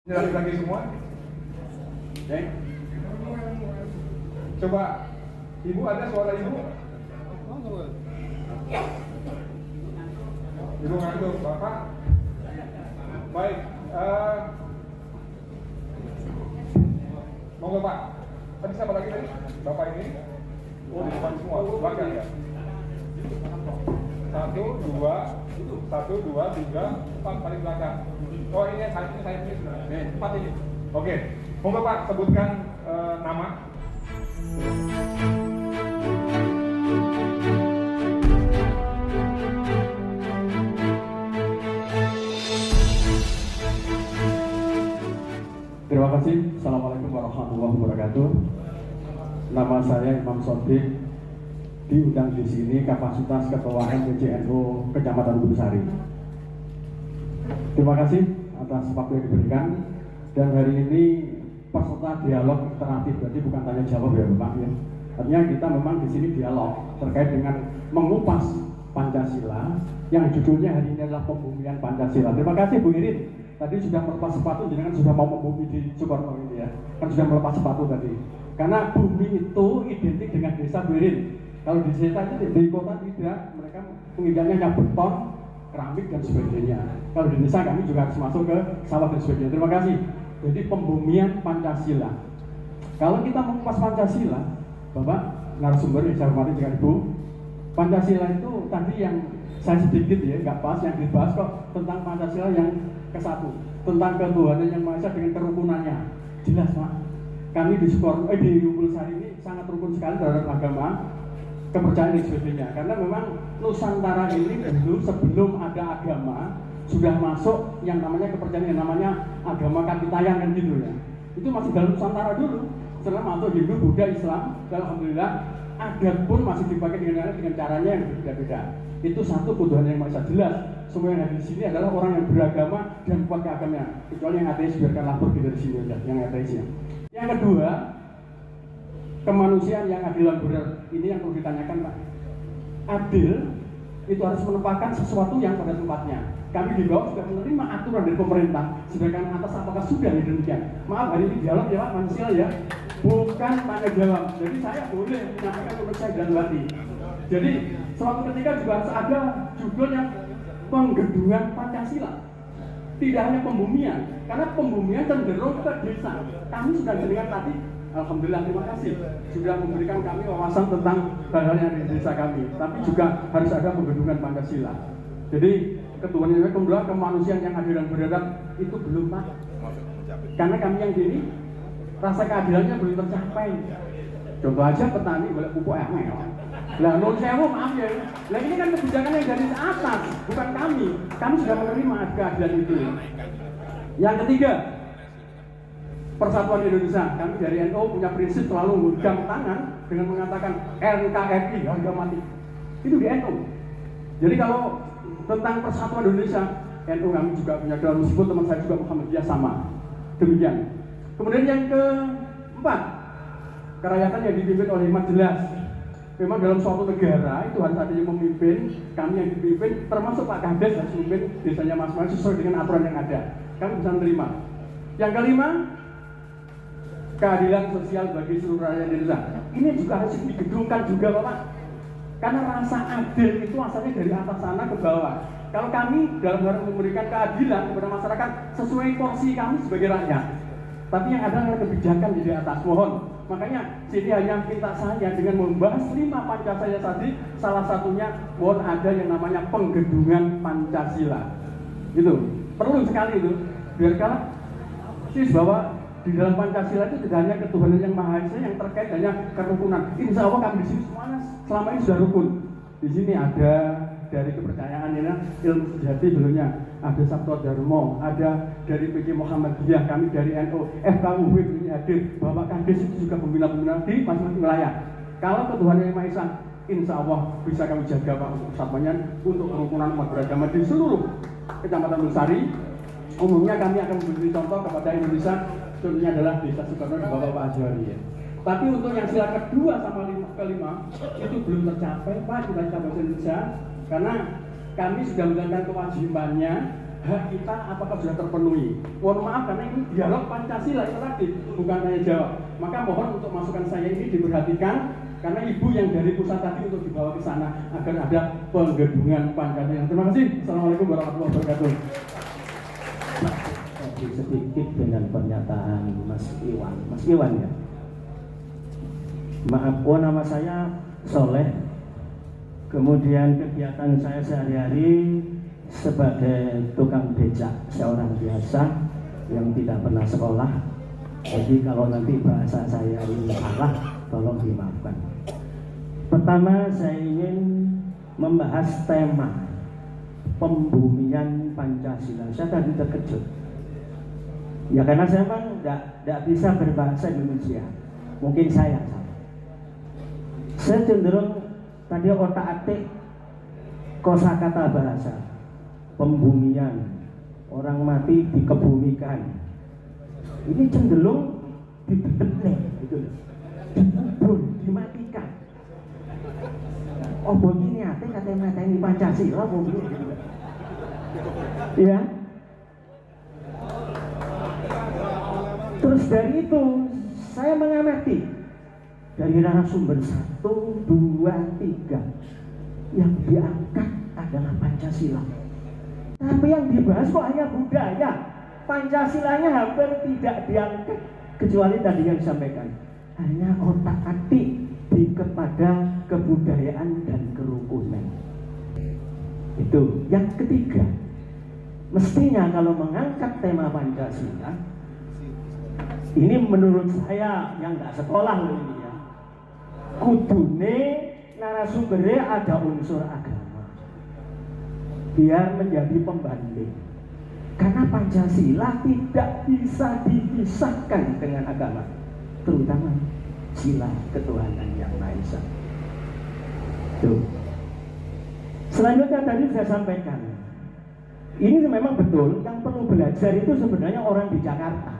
Lagi semua? Oke. Coba, ibu ada suara ibu? Ibu ngantuk, bapak? Baik, monggo pak. Tadi siapa lagi tadi? Bapak ini? Oh di depan semua, belakang ya? 1, 2, 3, 4 paling belakang. Oh ini saya ini sebenarnya. 4 ini. Oke, monggo pak sebutkan nama. Terima kasih. Assalamualaikum warahmatullahi wabarakatuh. Nama saya Imam Sodik, diundang di sini kapasitas Ketua MPCNU Kecamatan Bulursari. Terima kasih atas waktu yang diberikan. Dan hari ini peserta dialog interaktif, berarti bukan tanya jawab ya Bapak ya. Artinya kita memang di sini dialog terkait dengan mengupas Pancasila yang judulnya hari ini adalah pembumian Pancasila. Terima kasih Bu Irin. Tadi sudah melepas sepatu, jenengan sudah mau membumi di Sukorno ini ya. Kan sudah melepas sepatu tadi. Karena bumi itu identik dengan desa Bu Irin. Kalau di desa itu di kota tidak, mereka menginginkannya hanya beton, keramik dan sebagainya. Kalau di desa kami juga harus masuk ke sawah dan sebagainya. Terima kasih. Jadi pembumian Pancasila. Kalau kita mengupas Pancasila, Bapak narasumber yang saya hormati dengan Ibu, Pancasila itu tadi yang saya sedikit ya, nggak pas yang dibahas kok tentang Pancasila yang ke-1, tentang ketuhanan yang Maha Esa dengan kerukunannya. Jelas Pak. Kami di Sukorno, di Bulursari ini sangat rukun sekali terhadap agama, kepercayaan dan sebagainya. Karena memang Nusantara ini dulu sebelum ada agama sudah masuk yang namanya kepercayaan, yang namanya agama Kapitayan kan gitu ya. Itu masih dalam Nusantara dulu. Setelah masuk Hindu, Buddha, Islam, dan alhamdulillah adat pun masih dipakai dengan caranya yang berbeda-beda. Itu satu ketuhanan yang Maha Esa jelas. Semua yang ada di sini adalah orang yang beragama dan pakai agamanya. Kecuali yang ateis biarkanlah pergi dari sini aja, yang ateisnya. Yang kedua, kemanusiaan yang adil dan benar. Ini yang perlu ditanyakan Pak. Adil itu harus menempatkan sesuatu yang pada tempatnya. Kami di bawah sudah menerima aturan dari pemerintah, sedangkan atas apakah sudah demikian? Maaf, hari ini dialog ya Pak, manusia ya, bukan tanya jawab. Jadi saya boleh menyampaikan menurut saya dan hati. Jadi suatu ketika juga harus ada judulnya penggedungan Pancasila. Tidak hanya pembumian, karena pembumian cenderung ke desa. Kami sudah jenengan tadi, alhamdulillah terima kasih sudah memberikan kami wawasan tentang hal-hal yang ada di desa kami. Tapi juga harus ada penggedungan Pancasila. Jadi ketuhanan yang kedua, kemanusiaan yang adil dan beradab itu belum Pak. Karena kami yang gini rasa keadilannya belum tercapai. Contoh aja petani boleh pupuk emel. Lah non sewu maaf ya. Lah ini kan kebijakan yang dari atas, bukan kami. Kami sudah menerima keadilan itu. Yang ketiga, Persatuan Indonesia. Kami dari NU punya prinsip selalu memegang tangan dengan mengatakan NKRI harga mati. Itu di NU. Jadi kalau tentang Persatuan Indonesia, NU kami juga punya dalam meskipun teman saya juga Muhammadiyah sama. Demikian. Kemudian yang keempat, kerakyatan yang dipimpin oleh hikmat jelas. Memang dalam suatu negara itu harus ada yang memimpin, kami yang dipimpin, termasuk Pak Kades harus memimpin desanya masing-masing sesuai dengan aturan yang ada. Kami bisa menerima. Yang kelima, keadilan sosial bagi seluruh rakyat Indonesia. Ini juga harus digedungkan juga Bapak. Karena rasa adil itu asalnya dari atas sana ke bawah. Kalau kami dalam hal memberikan keadilan kepada masyarakat sesuai porsi kami sebagai rakyat. Tapi yang ada adalah kebijakan di atas. Mohon. Makanya sini hanya minta saya dengan membahas 5 Pancasila tadi, salah satunya mohon ada yang namanya penggedungan Pancasila. Itu perlu sekali itu. Biarkan sis bahwa di dalam Pancasila itu tidak hanya ketuhanan yang Maha Esa yang terkait hanya kerukunan. Insya Allah kami di sini semuanya selama ini sudah rukun. Di sini ada dari kepercayaan ini ilmu sejati dulunya, ada Sabto Dharma, ada dari PJ Muhammadiyah, kami dari NU, FKUW ini hadir, Bapak Kades itu juga pembina-pembina di masing-masing wilayah. Kalau ketuhanan yang Maha Esa, insya Allah bisa kami jaga Pak untuk persatuan, untuk kerukunan umat beragama di seluruh Kecamatan Bulursari. Umumnya kami akan memberi contoh kepada Indonesia. Contohnya adalah Desa Sukorno di bawah Pak Azwari ya. Tapi untuk yang sila kedua sama kelima itu belum tercapai Pak, kita bahasa Indonesia karena kami sudah menjalankan kewajibannya hak kita apakah sudah terpenuhi. Mohon maaf karena ini dialog Pancasila interaktif, bukan tanya jawab. Maka mohon untuk masukan saya ini diperhatikan karena ibu yang dari pusat tadi untuk dibawa ke sana agar ada penggedungan Pancasila. Terima kasih. Assalamualaikum warahmatullahi wabarakatuh. Sedikit dengan pernyataan Mas Iwan ya. Maaf, nama saya Soleh. Kemudian kegiatan saya sehari-hari sebagai tukang becak, seorang biasa yang tidak pernah sekolah. Jadi kalau nanti bahasa saya ini salah, tolong dimaafkan. Pertama saya ingin membahas tema pembumian Pancasila. Saya tadi terkejut. Ya karena saya memang tidak bisa berbahasa Indonesia. Mungkin saya salah. Saya cenderung tadi otak-atik kosakata bahasa pembumian, orang mati dikebumikan. Ini cenderung didedekne gitu loh. Dikubur, dimatikan. Oh begini kata mateni Pancasila begini gitu. Ya. Terus dari itu saya mengamati dari narasumber 1, 2, 3 yang diangkat adalah Pancasila. Tapi yang dibahas kok hanya budaya. Pancasilanya hampir tidak diangkat kecuali tadi yang disampaikan. Hanya otak-atik kepada kebudayaan dan kerukunan. Itu. Yang ketiga, mestinya kalau mengangkat tema Pancasila, ini menurut saya yang nggak sekolah loh ini ya, kudune narasumbernya ada unsur agama biar menjadi pembanding, karena Pancasila tidak bisa dipisahkan dengan agama, terutama sila ketuhanan yang Maha Esa. Tuh. Selanjutnya tadi saya sampaikan, ini memang betul yang perlu belajar itu sebenarnya orang di Jakarta.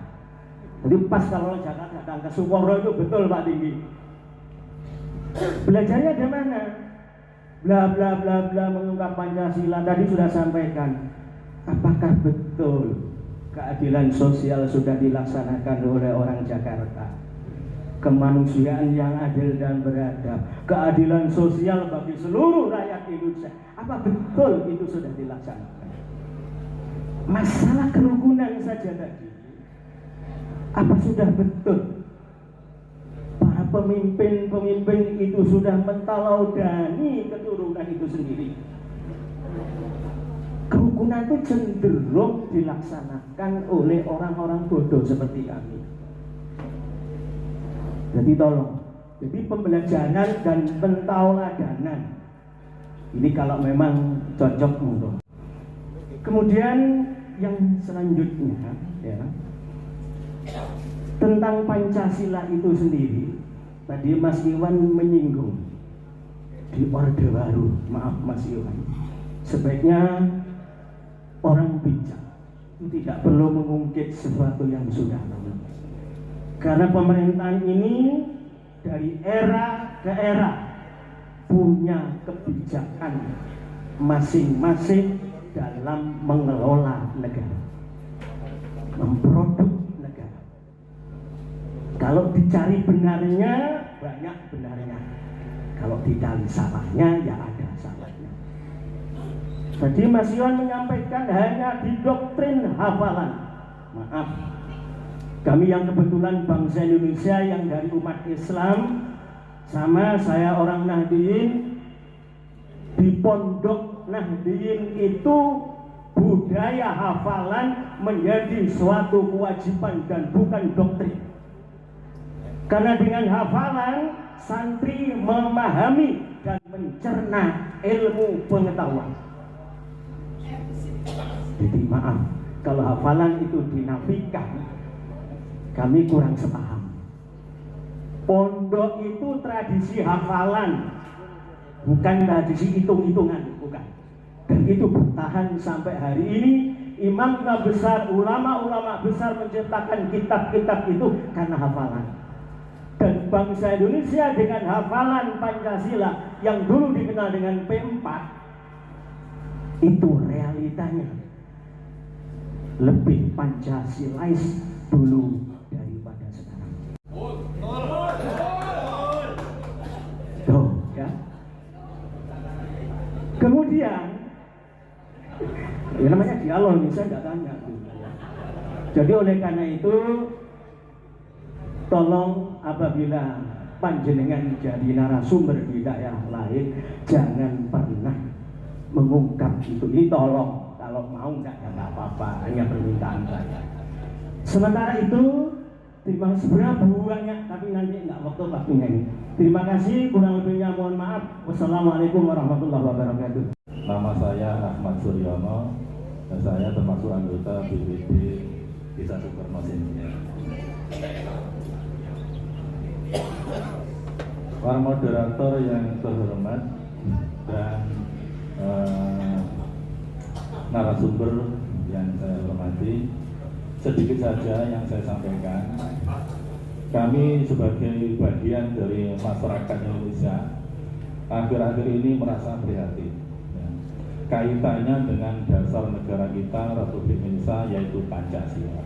Jadi pas kalau Jakarta datang ke Sukoro itu betul Pak Tinggi. Belajarnya di mana? Bla bla bla bla mengungkap Pancasila. Tadi sudah sampaikan. Apakah betul keadilan sosial sudah dilaksanakan oleh orang Jakarta? Kemanusiaan yang adil dan beradab, keadilan sosial bagi seluruh rakyat Indonesia. Apa betul itu sudah dilaksanakan? Masalah kerukunan saja tadi. Apa sudah betul para pemimpin-pemimpin itu sudah mentalaudani keturunan itu sendiri? Kerukunan itu cenderung dilaksanakan oleh orang-orang bodoh seperti kami. Jadi tolong, jadi pembelajaran dan pentauladanan ini kalau memang cocok untuk. Kemudian yang selanjutnya ya, tentang Pancasila itu sendiri, tadi Mas Iwan menyinggung di Orde Baru, maaf Mas Iwan, sebaiknya orang bijak itu tidak perlu mengungkit sesuatu yang sudah lalu, karena pemerintahan ini dari era ke era punya kebijakan masing-masing dalam mengelola negara, memproduk. Kalau dicari benarnya, banyak benarnya. Kalau dicari salahnya, ya ada salahnya. Tadi Mas Iwan menyampaikan hanya di doktrin hafalan. Maaf, kami yang kebetulan bangsa Indonesia yang dari umat Islam, sama saya orang Nahdliyin, di pondok Nahdliyin itu budaya hafalan menjadi suatu kewajiban dan bukan doktrin. Karena dengan hafalan santri memahami dan mencerna ilmu pengetahuan. Jadi maaf, kalau hafalan itu dinafikan, kami kurang sepaham. Pondok itu tradisi hafalan, bukan tradisi hitung-hitungan, bukan. Dan itu bertahan sampai hari ini. Imam-imam besar, ulama-ulama besar menciptakan kitab-kitab itu karena hafalan. Dan bangsa Indonesia dengan hafalan Pancasila yang dulu dikenal dengan P4 itu realitanya lebih Pancasilais dulu daripada sekarang. Tuh, ya. Kemudian, ya namanya dialog, saya nggak tanya. Jadi oleh karena itu, tolong apabila panjenengan jadi narasumber di daerah lain, jangan pernah mengungkap itu. Ini tolong, kalau mau enggak ya nggak apa-apa, hanya permintaan saya. Sementara itu, terima kasih sebenarnya banyak, tapi nanti enggak waktunya ini. Terima kasih, kurang lebihnya mohon maaf. Wassalamualaikum warahmatullahi wabarakatuh. Nama saya Ahmad Suryono dan saya termasuk anggota BPD Desa Sukerno Sini. Para moderator yang terhormat dan narasumber yang saya hormati, sedikit saja yang saya sampaikan. Kami sebagai bagian dari masyarakat Indonesia akhir-akhir ini merasa prihatin, ya. Kaitannya dengan dasar negara kita Republik Indonesia, yaitu Pancasila.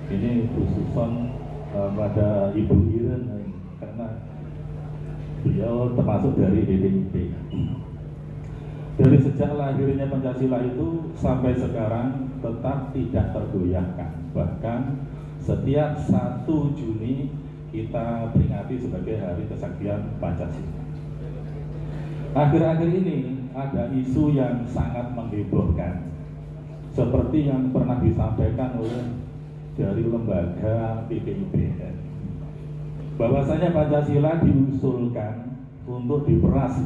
Ini khususon pada Ibu Iren karena beliau termasuk dari BPIP. Dari sejak lahirnya Pancasila itu sampai sekarang tetap tidak tergoyahkan. Bahkan setiap 1 Juni kita peringati sebagai Hari Kesaktian Pancasila. Akhir-akhir ini ada isu yang sangat menghebohkan, seperti yang pernah disampaikan oleh dari lembaga BPIP, bahwasanya Pancasila diusulkan untuk diperas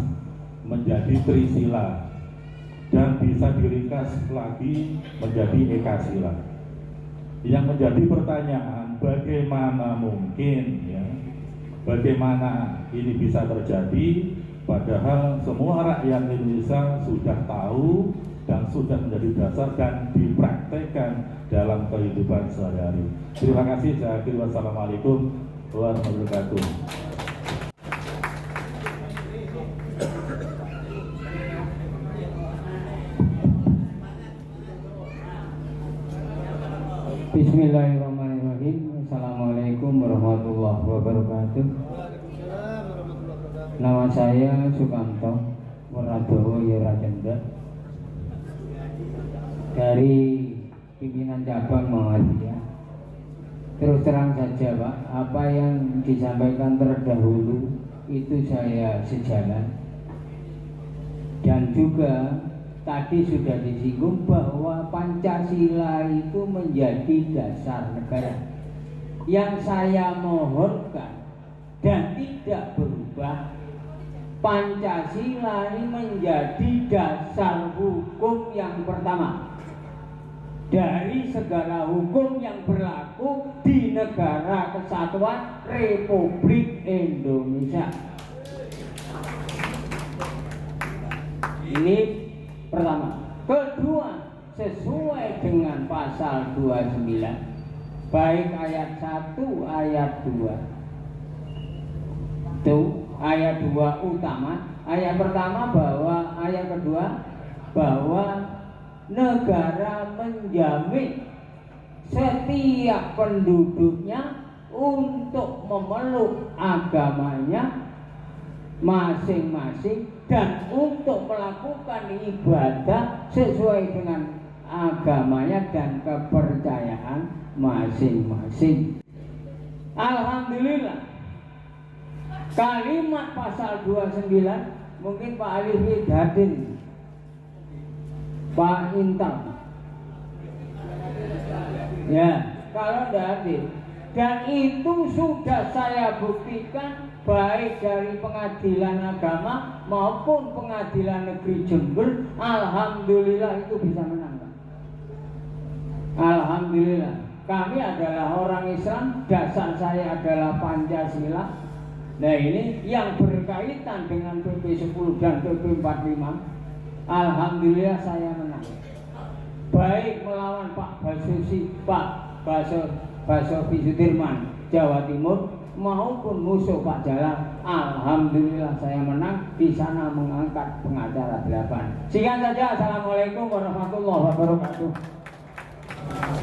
menjadi Trisila dan bisa diringkas lagi menjadi Ekasila. Yang menjadi pertanyaan, bagaimana mungkin, ya, bagaimana ini bisa terjadi, padahal semua rakyat Indonesia sudah tahu dan sudah menjadi dasar dan dipraktekkan dalam kehidupan sehari-hari. Terima kasih. Saya akhiri. Wassalamualaikum warahmatullahi wabarakatuh. Bismillahirrahmanirrahim. Assalamualaikum warahmatullahi wabarakatuh. Nama saya Sukamto Waradowo Yerajenda dari pimpinan cabang Muhammadiyah. Terus terang saja Pak, apa yang disampaikan terdahulu itu saya sejalan, dan juga tadi sudah disinggung bahwa Pancasila itu menjadi dasar negara. Yang saya mohonkan dan tidak berubah, Pancasila ini menjadi dasar hukum yang pertama dari segala hukum yang berlaku di Negara Kesatuan Republik Indonesia. Ini pertama. Kedua, sesuai dengan pasal 29 baik ayat 1 ayat 2 itu ayat 2 utama, ayat pertama bahwa, ayat kedua bahwa negara menjamin setiap penduduknya untuk memeluk agamanya masing-masing dan untuk melakukan ibadah sesuai dengan agamanya dan kepercayaan masing-masing. Alhamdulillah, kalimat pasal 29 mungkin Pak Ali hadir, Pak Intan, ya, kalau tidak hadir, dan itu sudah saya buktikan baik dari pengadilan agama maupun pengadilan negeri Jember. Alhamdulillah itu bisa menang. Alhamdulillah, kami adalah orang Islam, dasar saya adalah Pancasila. Nah ini yang berkaitan dengan PP 10 dan PP 45, alhamdulillah saya menang. Baik melawan Pak Basuki Sudirman Jawa Timur maupun musuh Pak Jalal, alhamdulillah saya menang di sana mengangkat pengacara 8. Sekian saja. Assalamualaikum warahmatullahi wabarakatuh. Assalamualaikum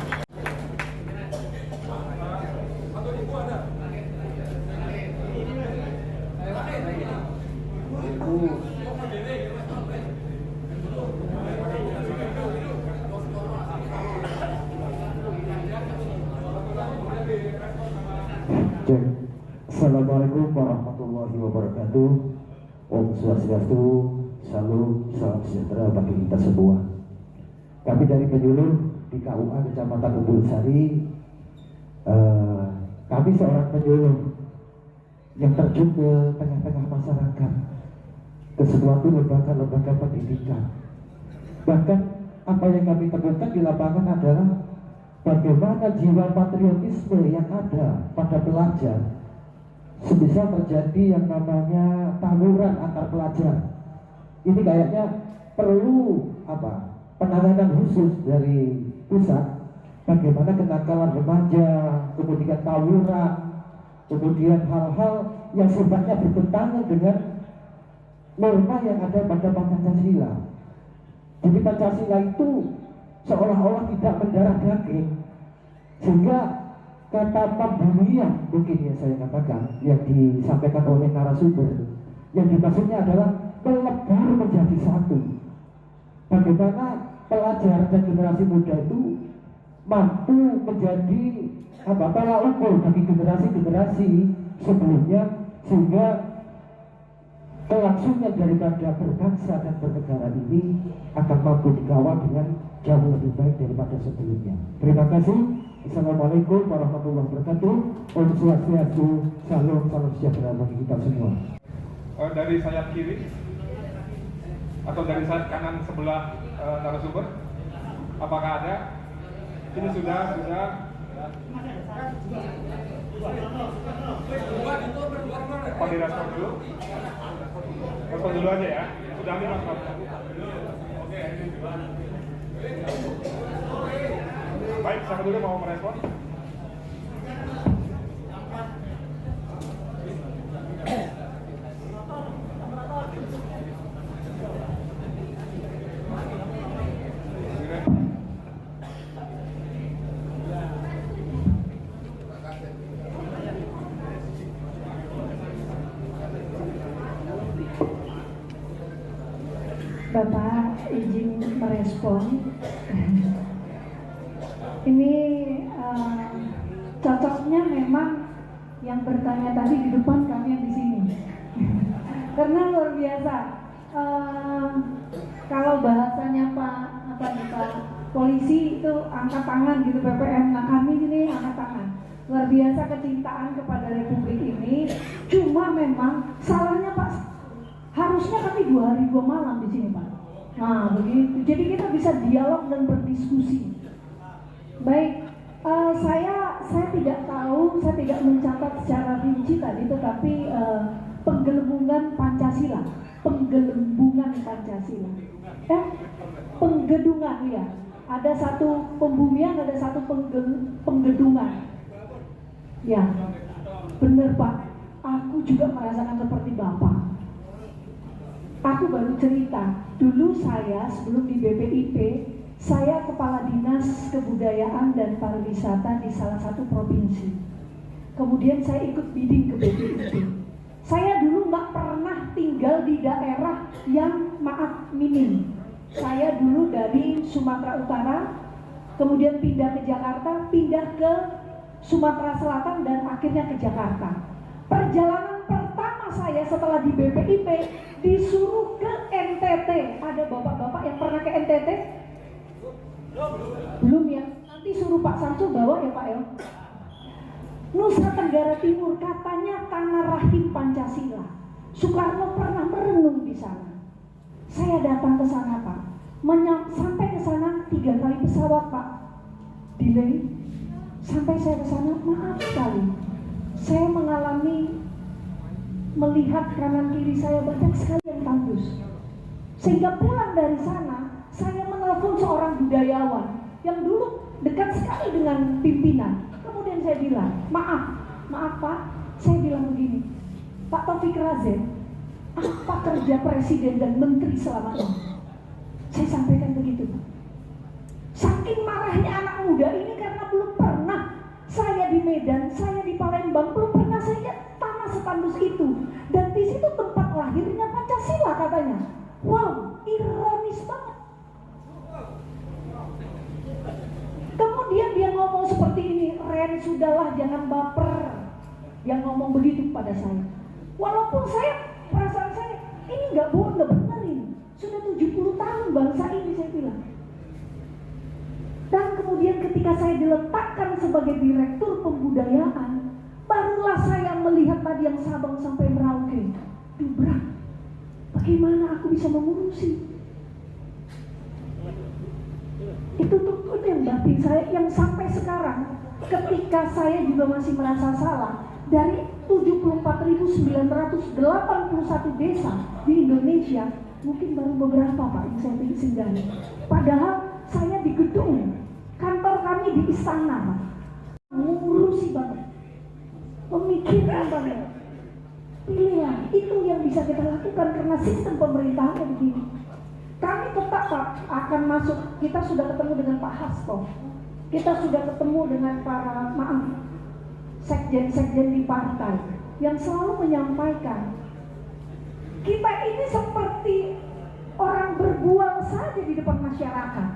warahmatullahi wabarakatuh. Om Swastiastu, salam sejahtera bagi kita semua. Kami dari penyuluh di KUA Kecamatan Umbul Sari, kami seorang penyuluh yang terjun ke tengah-tengah masyarakat, ke suatu lembaga-lembaga pendidikan. Bahkan apa yang kami temukan di lapangan adalah bagaimana jiwa patriotisme yang ada pada pelajar. Sebisa terjadi yang namanya tawuran antar pelajar. Ini kayaknya perlu penanganan khusus dari pusat. Bagaimana kenakalan remaja, kemudian tawuran, kemudian hal-hal yang sifatnya bertentangan dengan norma yang ada pada Pancasila. Jadi Pancasila itu seolah-olah tidak mendarah daging, sehingga kata pembulian mungkin yang saya katakan yang disampaikan oleh narasumber, yang dimaksudnya adalah melebur menjadi satu. Bagaimana pelajar dan generasi muda itu mampu menjadi tolak ukur bagi generasi-generasi sebelumnya, sehingga kelangsungan daripada berbangsa dan bernegara ini akan mampu dikawal dengan jauh lebih baik daripada sebelumnya. Terima kasih. Assalamualaikum warahmatullahi wabarakatuh. Om Swastiastu, salam sejahtera bagi kita semua. Dari sayap kiri atau dari sayap kanan sebelah narasumber, apakah ada? Ini sudah. Pak direspon dulu. Respon dulu aja ya. Sudah ambil mas. Oke. Baik, siapa dulu mau merespon? Bapak izin merespon. Ini cocoknya memang yang bertanya tadi di depan, kami yang di sini. Karena luar biasa. Kalau bahasanya Pak polisi itu angkat tangan gitu PPM. Nah kami ini angkat tangan. Luar biasa kecintaan kepada Republik ini. Cuma memang salahnya Pak, harusnya kami 2 hari 2 malam di sini Pak. Nah begitu. Jadi kita bisa dialog dan berdiskusi. Baik, saya tidak tahu, saya tidak mencatat secara rinci tadi, tetapi penggelembungan Pancasila, penggedungan ya. Ada satu pembumian, ada satu penggedungan. Ya, benar Pak. Aku juga merasakan seperti Bapak. Aku baru cerita, dulu saya sebelum di BPIP, saya kepala dinas kebudayaan dan pariwisata di salah satu provinsi. Kemudian saya ikut bidding ke BPIP. Saya dulu nggak pernah tinggal di daerah yang minim. Saya dulu dari Sumatera Utara, kemudian pindah ke Jakarta, pindah ke Sumatera Selatan, dan akhirnya ke Jakarta. Perjalanan pertama saya setelah di BPIP disuruh ke NTT. Ada bapak-bapak yang pernah ke NTT? Belum ya? Nanti suruh Pak Samsul bawa ya Pak ya. Nusa Tenggara Timur, katanya tanah rahim Pancasila. Soekarno pernah merenung di sana. Saya datang ke sana Pak. Sampai ke sana 3 kali pesawat Pak. Delay. Sampai saya ke sana, maaf sekali. Saya mengalami melihat kanan kiri saya banyak sekali yang tandus. Sehingga pulang dari sana, saya menelpon seorang budayawan yang dulu dekat sekali dengan pimpinan. Kemudian saya bilang, maaf Pak, saya bilang begini, Pak Taufik Razak, apa kerja presiden dan menteri selama ini? Saya sampaikan begitu. Saking marahnya anak muda Medan, saya di Palembang, belum pernah saya lihat tanah setandus itu. Dan di situ tempat lahirnya Pancasila katanya. Wow, ironis banget. Kemudian dia ngomong seperti ini, Ren, sudahlah jangan baper. Yang ngomong begitu pada saya. Walaupun perasaan saya, ini nggak bohong, nggak benar ini. Sudah 70 tahun bangsa ini, saya bilang. Dan kemudian ketika saya diletakkan sebagai direktur pembudayaan, barulah saya melihat tadi yang Sabang sampai Merauke. Dubrak, bagaimana aku bisa mengurusi? Itu yang batin saya yang sampai sekarang, ketika saya juga masih merasa salah, dari 74.981 desa di Indonesia, mungkin baru beberapa Pak yang saya singgahi. Padahal saya di gedung kantor kami di istana, Pak. Mengurusi banget, memikirkan banget. Pilihlah, itu yang bisa kita lakukan karena sistem pemerintahannya begini. Kami tetap Pak akan masuk, kita sudah ketemu dengan Pak Hasto, kita sudah ketemu dengan para sekjen-sekjen di partai yang selalu menyampaikan kita ini seperti orang berbual saja di depan masyarakat,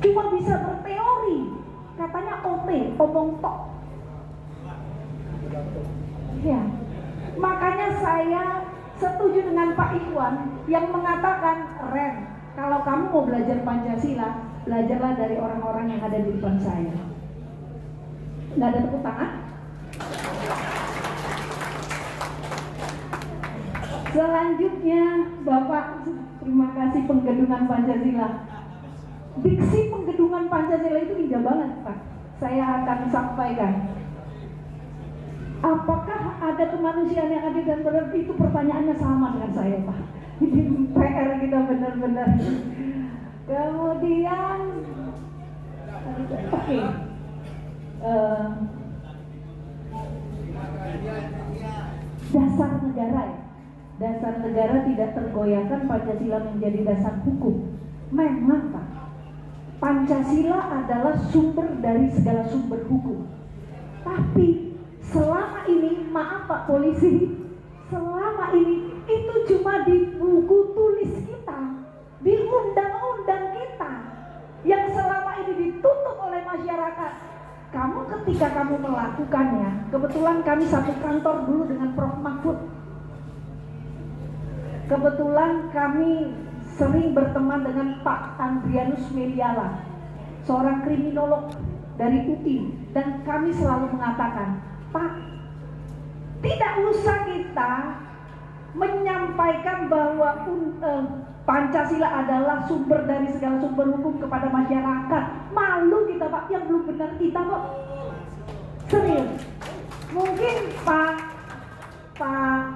cuma bisa berteori, katanya omong tok. Ya, makanya saya setuju dengan Pak Ikhwan yang mengatakan, Ren, kalau kamu mau belajar Pancasila, belajarlah dari orang-orang yang ada di depan saya. Nggak ada tepuk tangan? Selanjutnya, Bapak, terima kasih penggedungan Pancasila. Diksi penggedungan Pancasila itu indah banget, Pak. Saya akan sampaikan. Apakah ada kemanusiaan yang adil dan benar? Itu pertanyaannya sama dengan saya, Pak. Ini PR kita benar-benar. Kemudian, oke. Dasar negara ya. Dasar negara tidak tergoyahkan, Pancasila menjadi dasar hukum. Memang Pak, Pancasila adalah sumber dari segala sumber hukum. Tapi selama ini, maaf Pak Polisi, selama ini itu cuma di buku tulis kita, di undang-undang kita, yang selama ini ditutup oleh masyarakat. Kamu ketika kamu melakukannya, kebetulan kami satu kantor dulu dengan Prof. Mahfud. Kebetulan kami sering berteman dengan Pak Andrianus Meliala, seorang kriminolog dari UI, dan kami selalu mengatakan, Pak, tidak usah kita menyampaikan bahwa Pancasila adalah sumber dari segala sumber hukum kepada masyarakat. Malu kita Pak, yang belum benar kita kok. Serius. Mungkin Pak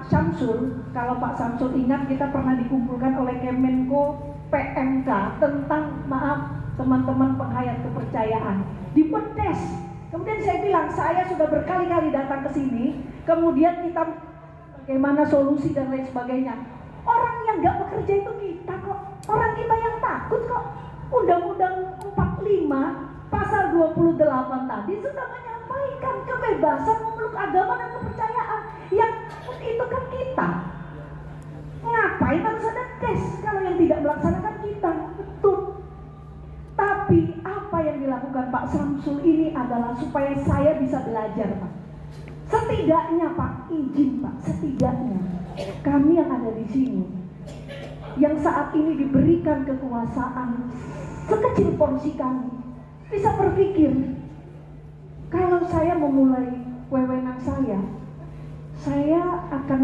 Syamsul, kalau Pak Syamsul ingat, kita pernah dikumpulkan oleh Kemenko PMK tentang, maaf teman-teman penghayat kepercayaan, dipedes. Kemudian saya bilang, saya sudah berkali-kali datang ke sini, kemudian kita bagaimana solusi dan lain sebagainya. Orang yang nggak bekerja itu kita kok, orang kita yang takut kok. Undang-Undang 45 pasal 28 tadi sudah menyampaikan kebebasan memeluk agama dan kepercayaan. Yang itu kan kita. Ngapain harus ada tes kalau yang tidak melaksanakan kita? Betul. Tapi apa yang dilakukan Pak Syamsul ini adalah supaya saya bisa belajar, Pak. Setidaknya Pak, izin Pak, setidaknya kami yang ada di sini, yang saat ini diberikan kekuasaan sekecil porsi kami, bisa berpikir, kalau saya memulai wewenang saya akan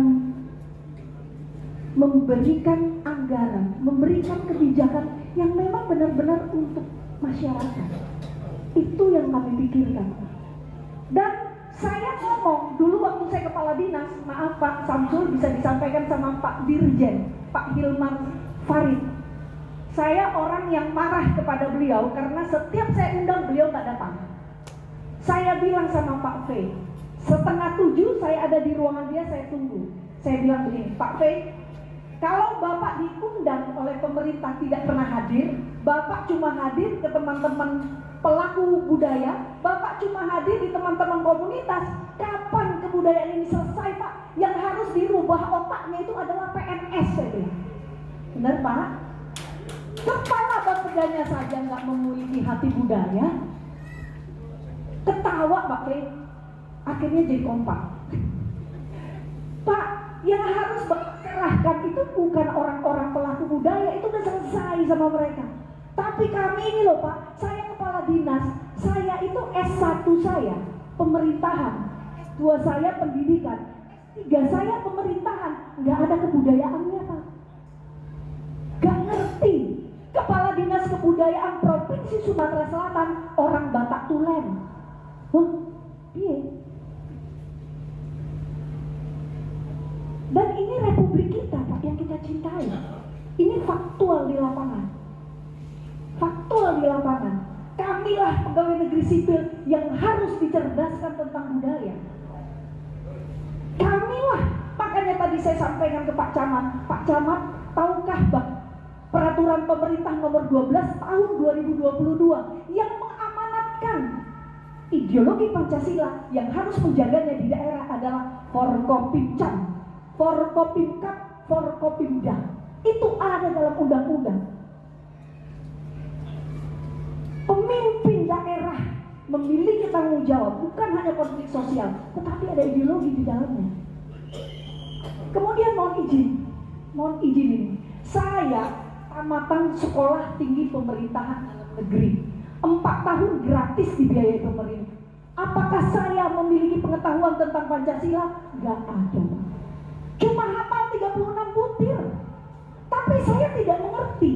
memberikan anggaran, memberikan kebijakan yang memang benar-benar untuk masyarakat. Itu yang kami pikirkan. Dan saya ngomong, dulu waktu saya kepala dinas, maaf Pak Syamsul, bisa disampaikan sama Pak Dirjen, Pak Hilman Farid. Saya orang yang marah kepada beliau karena setiap saya undang beliau tak datang. Saya bilang sama Pak V, 6:30 saya ada di ruangan dia, saya tunggu. Saya bilang begini, Pak V, kalau Bapak diundang oleh pemerintah tidak pernah hadir, Bapak cuma hadir ke teman-teman pelaku budaya, Bapak cuma hadir di teman-teman komunitas. Kapan kebudayaan ini selesai, Pak? Yang harus dirubah otaknya itu adalah PNS, saya bilang. Benar, Pak? Kepala bapedanya saja nggak memiliki hati budaya. Ketawa, Pak Kay. Akhirnya jadi kompak. Pak, yang harus kerahkan itu bukan orang-orang pelaku budaya, itu udah selesai sama mereka. Tapi kami ini loh Pak, saya kepala dinas, saya itu S1 saya pemerintahan, S2 saya pendidikan, S3 saya pemerintahan, nggak ada kebudayaannya Pak. Gak ngerti. Kepala Dinas Kebudayaan Provinsi Sumatera Selatan orang Batak Tulen. Hah? Iya. Dan ini republik kita Pak yang kita cintai. Ini faktual di lapangan. Faktual di lapangan. Kamilah pegawai negeri sipil yang harus dicerdaskan tentang budaya. Kamilah, makanya tadi saya sampaikan ke Pak Camat. Pak Camat, tahukah Pak peraturan pemerintah nomor 12 tahun 2022 yang mengamanatkan ideologi Pancasila yang harus menjaganya di daerah adalah Forkopimcam, Forkopimkap, Forkopimda. Itu ada dalam undang-undang. Pemimpin daerah memiliki tanggung jawab, bukan hanya konflik sosial, tetapi ada ideologi di dalamnya. Kemudian mohon izin ini, saya tamatan sekolah tinggi pemerintahan negeri, 4 tahun gratis dibiayai pemerintah. Apakah saya memiliki pengetahuan tentang Pancasila? Gak ada. Cuma hafal 36 butir. Tapi saya tidak mengerti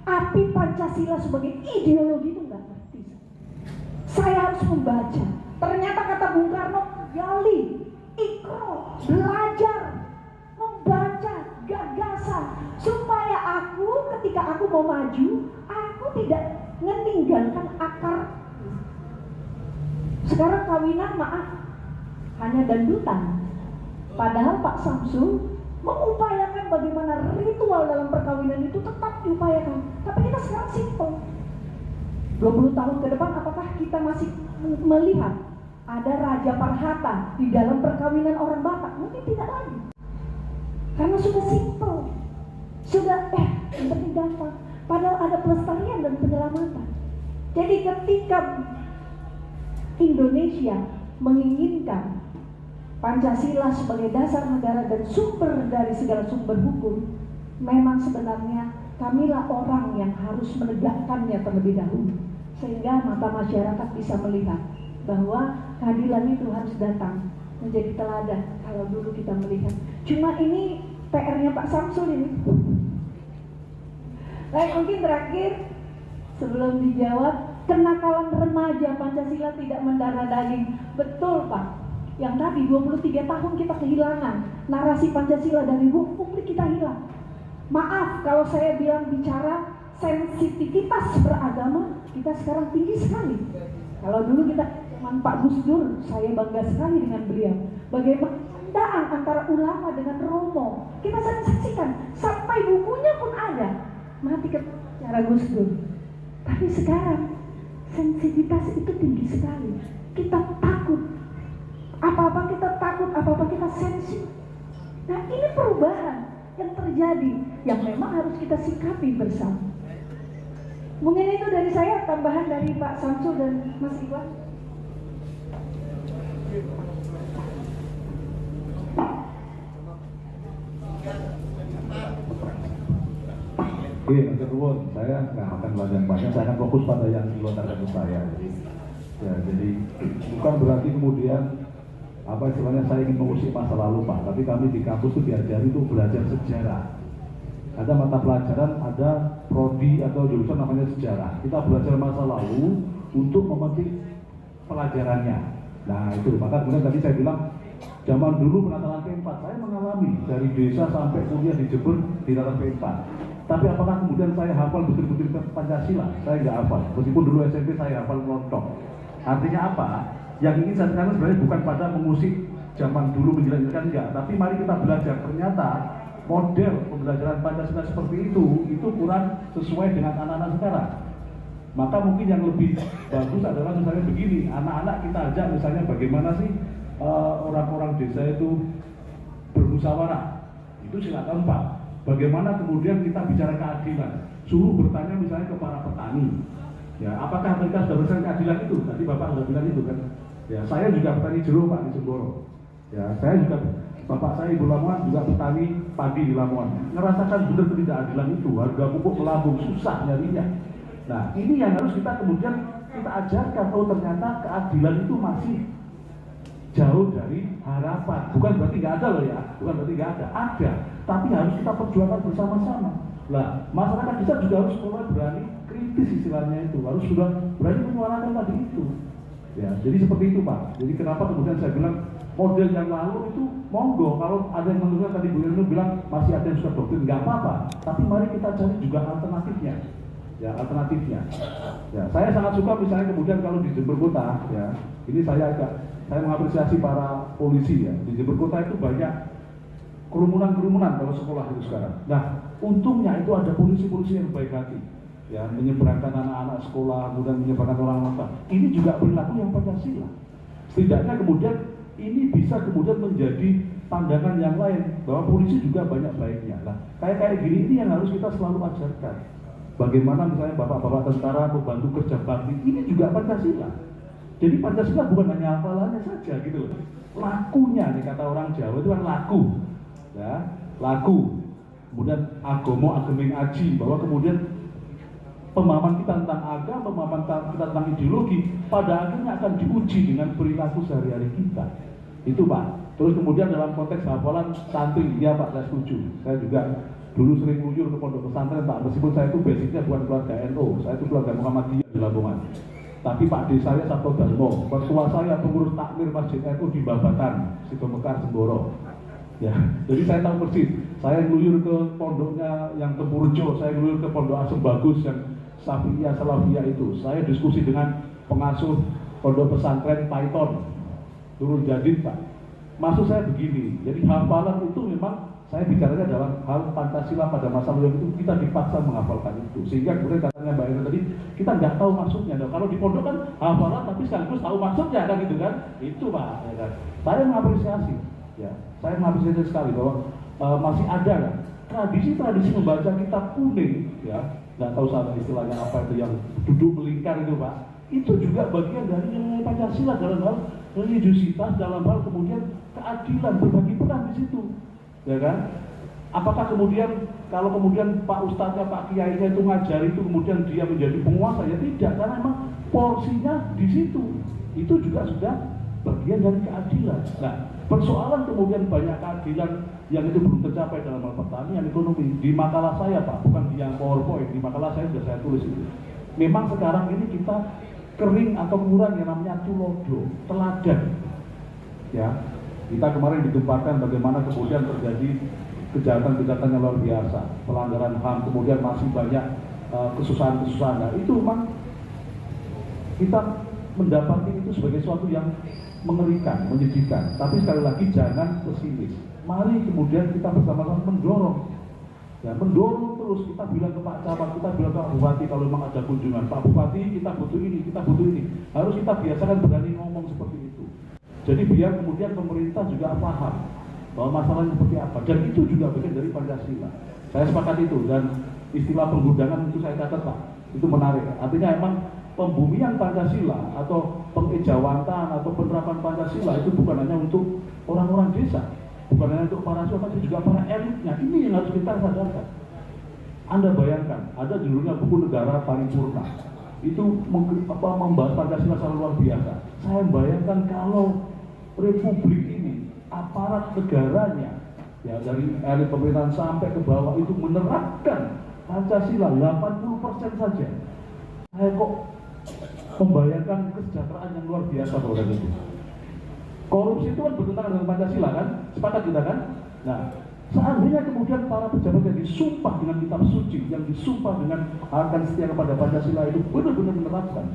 arti Pancasila sebagai ideologi itu nggak ngerti. Saya harus membaca. Ternyata kata Bung Karno, gali, ikro, belajar, membaca gagasan supaya aku ketika aku mau maju, aku tidak meninggalkan akar. Sekarang kawinan maaf hanya dandutan. Padahal Pak Samsul mengupayakan bagaimana ritual dalam perkawinan itu tetap diupayakan. Tapi kita sekarang simpel. 20 tahun ke depan apakah kita masih melihat ada Raja Parhata di dalam perkawinan orang Batak? Mungkin tidak lagi. Karena sudah simpel. Sudah yang penting gampang. Padahal ada pelestarian dan penyelamatan. Jadi ketika Indonesia menginginkan Pancasila sebagai dasar negara dan sumber dari segala sumber hukum, memang sebenarnya kamilah orang yang harus menegakkannya terlebih dahulu, sehingga mata masyarakat bisa melihat bahwa keadilan itu harus datang menjadi teladan. Kalau dulu kita melihat, cuma ini PR-nya Pak Samsul ini. Baik, mungkin terakhir sebelum dijawab, kenakalan remaja Pancasila tidak mendarah daging. Betul Pak. Yang tadi 23 tahun kita kehilangan narasi Pancasila dari publik, kita hilang. Maaf kalau saya bilang bicara sensitivitas beragama, kita sekarang tinggi sekali. Kalau dulu kita zaman Pak Gus Dur, saya bangga sekali dengan beliau. Bagaimana perbedaan antara ulama dengan Romo, kita saksikan sampai bukunya pun ada. Mati ke cara Gus Dur. Tapi sekarang sensitivitas itu tinggi sekali. Kita takut. Apa-apa kita takut, apa-apa kita sensi. Nah ini perubahan yang terjadi, yang memang harus kita sikapi bersama. Mungkin itu dari saya, tambahan dari Pak Samsul dan Mas Iwan. Oke, Mas Irwon, saya nggak akan banyak, saya akan fokus pada yang dilontarkan ke saya. Jadi bukan berarti kemudian apa istilahnya saya ingin mengusik masa lalu Pak, tapi kami di kampus itu diajari itu belajar sejarah. Ada mata pelajaran, ada prodi atau jurusan namanya sejarah. Kita belajar masa lalu untuk memetik pelajarannya. Nah itu, maka kemudian tadi saya bilang zaman dulu penataran P4 saya mengalami dari desa sampai kuliah di Jember di penataran P4. Tapi apakah kemudian saya hafal betul-betul Pancasila? Saya nggak hafal. Meskipun dulu SMP saya hafal melontok. Artinya apa? Yang ingin saya sekarang sebenarnya bukan pada mengusik zaman dulu menjelaskan enggak, tapi mari kita belajar. Ternyata model pembelajaran Pancasila seperti itu kurang sesuai dengan anak-anak sekarang. Maka mungkin yang lebih bagus adalah misalnya begini, anak-anak kita ajak misalnya bagaimana sih orang-orang desa itu bermusyawarah. Itu silakan Pak. Bagaimana kemudian kita bicara keadilan? Suruh bertanya misalnya ke para petani. Ya, apakah mereka sudah berdasarkan keadilan itu? Tadi Bapak sudah bilang itu kan. Ya, saya juga petani jeruk Pak di Semboro. Ya, saya juga, Bapak saya Ibu Lamongan juga petani padi di Lamongan. Ngerasakan benar ketidakadilan itu, harga pupuk melambung, susah nyarinya. Nah, ini yang harus kita kemudian kita ajarkan. Oh, ternyata keadilan itu masih jauh dari harapan. Bukan berarti nggak ada loh ya, bukan berarti nggak ada. Ada, tapi harus kita perjuangkan bersama-sama. Lah, masyarakat kita juga harus mulai berani kritis istilahnya itu, harus sudah berani menyuarakan tadi itu. Ya, jadi seperti itu Pak. Jadi kenapa kemudian saya bilang model yang lalu itu monggo, kalau ada yang menurut tadi Bu Irnu bilang masih ada yang sudah doktrin, nggak apa-apa. Tapi mari kita cari juga alternatifnya. Ya, alternatifnya. Ya, saya sangat suka misalnya kemudian kalau di Jember Kota, ya, ini saya mengapresiasi para polisi ya. Di Jember Kota itu banyak kerumunan-kerumunan kalau sekolah itu sekarang. Nah, untungnya itu ada polisi-polisi yang baik hati, ya, menyeberangkan anak-anak sekolah, kemudian menyeberangkan orang tua. Ini juga perilaku yang Pancasila. Setidaknya kemudian ini bisa kemudian menjadi pandangan yang lain bahwa polisi juga banyak baiknya. Nah, kayak gini ini yang harus kita selalu ajarkan. Bagaimana misalnya bapak-bapak tentara membantu kerja bakti, ini juga Pancasila. Jadi Pancasila bukan hanya hafalannya saja gitu loh. Lakunya nih kata orang Jawa itu kan laku. Ya, laku. Kemudian agomo ageming aji, bahwa kemudian pemahaman kita tentang agama, pemahaman kita tentang ideologi pada akhirnya akan diuji dengan perilaku sehari-hari kita. Itu Pak. Terus kemudian dalam konteks hafalan santri, ya Pak, saya setuju. Saya juga dulu sering ngeluyur ke pondok pesantren Pak, meskipun saya itu basicnya bukan keluarga NU, saya itu keluarga Muhammadiyah di Lamongan. Tapi Pak D saya Sabto Darmo, mertua saya pengurus takmir Masjid NU di Babatan, Sidomekar, Semboro. Ya, jadi saya tahu persis. Saya ngeluyur ke pondoknya yang Tempurjo, saya ngeluyur ke pondok Asem Bagus yang Safiyah Salafiyah itu. Saya diskusi dengan pengasuh pondok pesantren Python, Turun Jadid Pak. Maksud saya begini, jadi hafalan itu memang saya bicaranya dalam hal Pancasila pada masa lalu itu kita dipaksa menghafalkan itu, sehingga kemudian katanya Mbak Ira tadi kita nggak tahu maksudnya. Nah, kalau di pondok kan hafalan tapi sekaligus tahu maksudnya kan gitu kan, itu Pak. Ya kan? Saya mengapresiasi, ya, saya mengapresiasi sekali bahwa masih ada kan tradisi-tradisi membaca kitab kuning, ya, nggak tahu salah istilahnya apa itu yang duduk melingkar itu Pak. Itu juga bagian dari nilai Pancasila dalam hal religiusitas, dalam hal kemudian keadilan, berbagi peran di situ. Ya kan? Apakah kemudian kalau kemudian Pak Ustadznya, Pak Kiainya itu ngajari itu kemudian dia menjadi penguasa? Ya tidak, karena memang porsinya di situ. Itu juga sudah bagian dari keadilan. Nah, persoalan kemudian banyak keadilan yang itu belum tercapai dalam hal pertanian, ekonomi. Di makalah saya Pak, bukan di yang PowerPoint, di makalah saya sudah saya tulis itu. Memang sekarang ini kita kering atau kurang yang namanya tulodo, teladan. Ya. Kita kemarin digemparkan bagaimana kemudian terjadi kejahatan-kejahatan yang luar biasa, pelanggaran HAM, kemudian masih banyak kesusahan-kesusahan. Nah, itu memang kita mendapati itu sebagai sesuatu yang mengerikan, menyedihkan. Tapi sekali lagi jangan pesimis. Mari kemudian kita bersama-sama mendorong. Ya, mendorong terus, kita bilang ke Pak Camat, kita bilang ke Pak Bupati kalau memang ada kunjungan, Pak Bupati kita butuh ini, kita butuh ini. Harus kita biasakan berani ngomong seperti itu. Jadi biar kemudian pemerintah juga paham bahwa masalahnya seperti apa, dan itu juga bagian dari Pancasila. Saya sepakat itu, dan istilah penggundangan itu saya catat Pak, itu menarik. Artinya emang pembumian Pancasila atau pengejawantan atau penerapan Pancasila itu bukan hanya untuk orang-orang desa, bukan hanya untuk para siswa, tapi juga para elitnya. Ini yang harus kita sadarkan. Anda bayangkan, ada judulnya buku Negara Paripurna, itu membahas Pancasila secara luar biasa. Saya bayangkan kalau Republik ini, aparat negaranya, ya dari elit pemerintahan sampai ke bawah itu menerapkan Pancasila 80% saja. Saya kok membayangkan kesejahteraan yang luar biasa pada itu. Korupsi itu kan bertentangan dengan Pancasila kan? Sepakat kita kan? Nah, seandainya kemudian para pejabat yang disumpah dengan kitab suci, yang disumpah dengan akan setia kepada Pancasila itu benar-benar menerapkan,